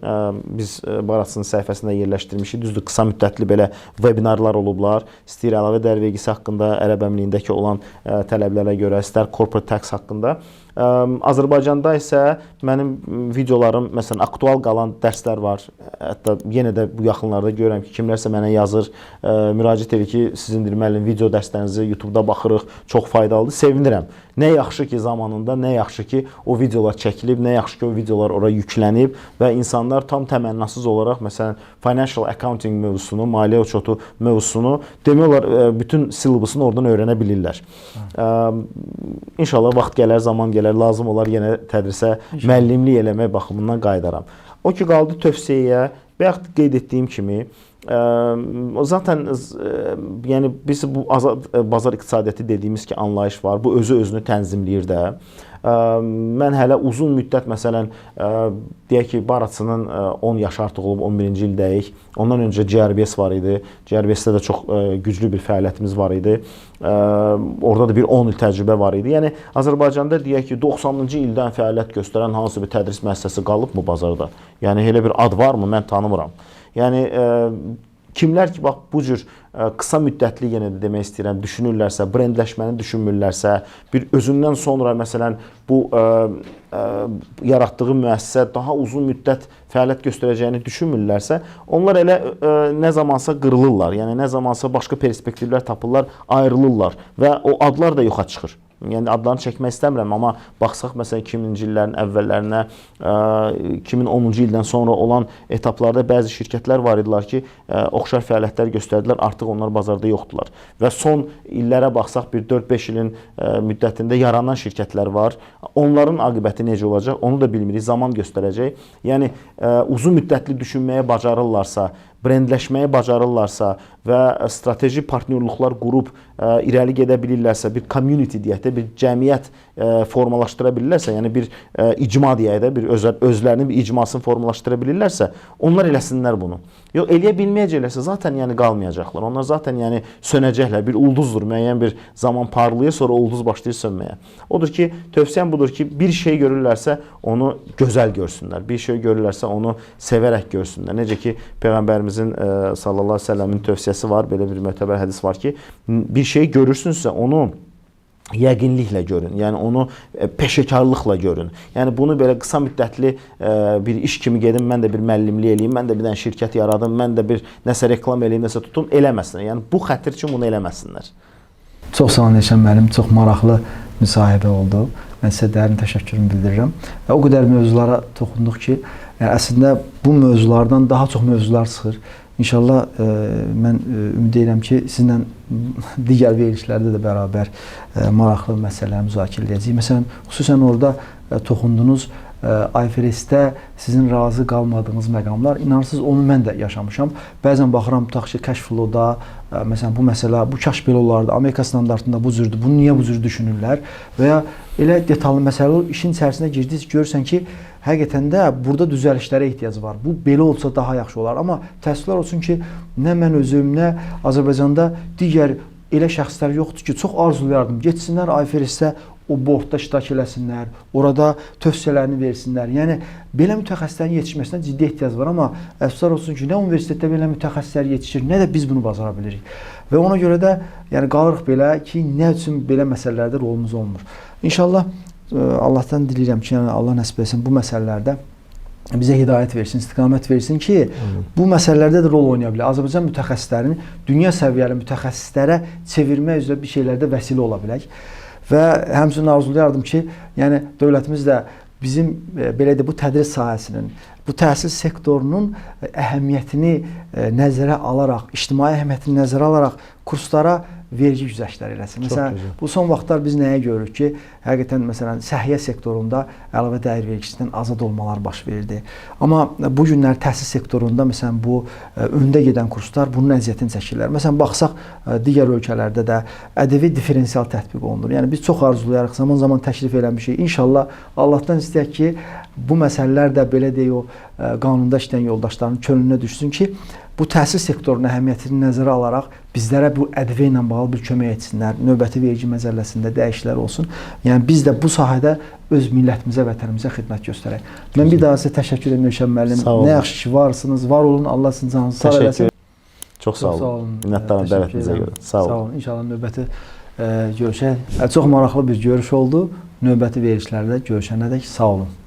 biz Baratsının səhifəsində yerləşdirmişik. Düzdür, qısa müddətli belə webinarlar olublar. İstəyir əlavə dəyər vergisi haqqında, Ərəb Əmirliyindəki olan tələblərə görə, istər corporate tax haqqında. Azərbaycanda isə mənim videolarım, məsələn, aktual qalan dərslər var. Hətta yenə də bu yaxınlarda görürəm ki, kimlərsə mənə yazır, müraciət edir ki, sizin müəllim video dərslərinizi YouTube-da baxırıq, çox faydalıdır. Sevinirəm. Nə yaxşı ki, zamanında, nə yaxşı ki, o videolar çəkilib, nə yaxşı ki, o videolar ora yüklənib və insanlar tam təmənnasız olaraq, məsələn, financial accounting mövzusunu, maliyyə uçotu mövzusunu, demək olar, bütün silabusunu oradan öyrənə bilirlər. İnşallah vaxt gələr, zaman gələr, lazım olar yenə tədrisə müəllimlik eləmək baxımından qayıdaram. O ki, qaldı tövsiyəyə və yaxud qeyd etdiyim kimi, zaten yəni biz bu azad bazar iqtisadiyyatı dediyimiz ki, anlayış var. Bu özünü tənzimləyir də. Mən hələ uzun müddət, məsələn, deyək ki, Baratsının 10 yaşı artıq olub, 11-ci ildəyik. Ondan öncə GRBS var idi. GRBS-də də çox güclü bir fəaliyyətimiz var idi. Orada da bir 10 il təcrübə var idi. Yəni, Azərbaycanda deyək ki, 90-cı ildən fəaliyyət göstərən hansı bir tədris müəssisəsi qalıbmı bazarda? Yəni, elə bir ad varmı? Mən tanımıram. Yəni, kimlər ki, bax, bu cür qısa müddətli, yenə də demək istəyirəm, düşünürlərsə, brendləşməni düşünmürlərsə, bir özündən sonra, məsələn, bu yaratdığı müəssisə daha uzun müddət fəaliyyət göstərəcəyini düşünmürlərsə, onlar elə nə zamansa qırılırlar, yəni nə zamansa başqa perspektivlər tapırlar, ayrılırlar və o adlar da yoxa çıxır. Yəni adlarını çəkmək istəmirəm, amma baxsaq məsələn 2000-ci illərin əvvəllərinə, 2010-cu ildən sonra olan etaplarda bəzi şirkətlər var idilər ki, oxşar fəaliyyətlər göstərdilər, artıq onlar bazarda yoxdular. Və son illərə baxsaq bir 4-5 ilin müddətində yaranan şirkətlər var. Onların aqibəti necə olacaq, onu da bilmirik, zaman göstərəcək. Yəni uzun müddətli düşünməyə bacarırlarsa, brendləşməyi bacarırlarsa və strateji partnyorluqlar qurub irəli gedə bilirlərsə, bir community deyək də, bir cəmiyyət formalaşdıra bilirlərsə, yəni bir icma deyək də, bir özlərinin bir icmasını formalaşdıra bilirlərsə, onlar eləsinlər bunu. Yox, eləyə bilməyəcəklərsə zaten yəni qalmayacaqlar. Onlar zaten yəni sönəcəklər. Bir ulduzdur, müəyyən bir zaman parlayır, sonra ulduz başlayır sönməyə. Odur ki, tövsiyəm budur ki, bir şey görürlərsə onu gözəl görsünlər. Bir şey görürlərsə onu sevərək görsünlər. Necə ki, Peyğəmbərimizin sallallahu əleyhi və səlləmin tövsiyəsi var, belə bir mötəbər hədis var ki, bir şey görürsünüzsə onu yəqinliklə görün. Yəni onu peşəkarlıqla görün. Yəni bunu belə qısa müddətli bir iş kimi gedim, mən də bir müəllimlik eləyim, mən də bir dənə şirkət yaradım, mən də bir nəsə reklam eləyim, nəsə tutum, eləməsinlər. Yəni bu xətir üçün bunu eləməsinlər. Çox sağ olun Elşən müəllim, çox maraqlı müsahibə oldu. Mən sizə dərin təşəkkürümü bildirirəm. Və o qədər mövzulara toxunduq ki, yəni əslində bu mövzulardan daha çox mövzular çıxır. İnşallah mən ümid edirəm ki, sizinlə digər verilişlərdə də bərabər maraqlı məsələləri müzakirə edəcəyik. Məsələn, xüsusən orada toxundunuz IFRS-də sizin razı qalmadığınız məqamlar. İnanırsınız, onu mən də yaşamışam. Bəzən baxıram, tutaq ki, cash flow-da, məsələn, bu məsələ, bu kaş belə olardı, Amerika standartında bu cürdür, bunu niyə bu cür düşünürlər? Və ya elə detallı məsələ olur, işin içərisində girdiniz, görürsən ki, həqiqətən də burada düzəlişlərə ehtiyac var. Bu belə olsa daha yaxşı olar. Amma təəssüflər olsun ki, nə mən özüm, nə Azərbaycanda digər elə şəxslər yoxdur ki, çox arzulayardım. Getsinlər IFRS-də o boardda iştirak eləsinlər, orada tövsiyələrini versinlər. Yəni, belə mütəxəssislərin yetişməsinə ciddi ehtiyac var, amma əfsuslar olsun ki, nə universitetdə belə mütəxəssislər yetişir, nə də biz bunu bacara bilirik. Və ona görə də yəni, qalırıq belə ki, nə üçün belə məsələlərdə rolumuz olmur. İnşallah, Allahdan diləyirəm ki, yəni Allah nəsib etsin bu məsələlərdə bizə hidayət versin, istiqamət versin ki, bu məsələlərdə də rol oynaya bilər. Azərbaycan mütəxəssislərini dünya səviyyəli mütəxəssislərə çevirmək üzrə bir şeylərdə vəsilə ola bilək. Və həmçinin arzulayardım ki, yəni dövlətimiz də bizim belə də bu tədris sahəsinin, bu təhsil sektorunun əhəmiyyətini nəzərə alaraq, ictimai əhəmiyyətini nəzərə alaraq kurslara vergi güzəştləri eləsin. Məsələn, bu son vaxtlar biz nəyə görürük ki, həqiqətən məsələn səhiyyə sektorunda əlavə dəyər vergisindən azad olmalar baş verirdi. Amma bu günlər təhsil sektorunda məsələn bu öndə gedən kurslar bunun əziyyətini çəkirlər. Məsələn, baxsaq digər ölkələrdə də ƏDV diferensial tətbiq olunur. Yəni biz çox arzulayarıq, zaman-zaman təklif eləmişik. İnşallah Allahdan istəyək ki, bu məsələlər də belə deyək o qanunda işləyən yoldaşların könlünə düşsün ki, bu təhsil sektorunun əhəmiyyətini nəzərə alaraq bizlərə bu ƏDV ilə bağlı bir kömək etsinlər, növbəti vergi məcəlləsində dəyişikliklər olsun. Yəni biz də bu sahədə öz millətimizə, vətənimizə xidmət göstərək. Mən bir daha sizə təşəkkür edirəm Elşən müəllim. Nə yaxşı ki varsınız, var olun, Allah sizin canınızı sağ eləsin. Çox sağ olun. Minnətdaram dəvətinizə görə. Sağ olun. İnşallah növbəti görüşək. Çox maraqlı bir görüş oldu. Növbəti verilişlərdə görüşənədək sağ olun.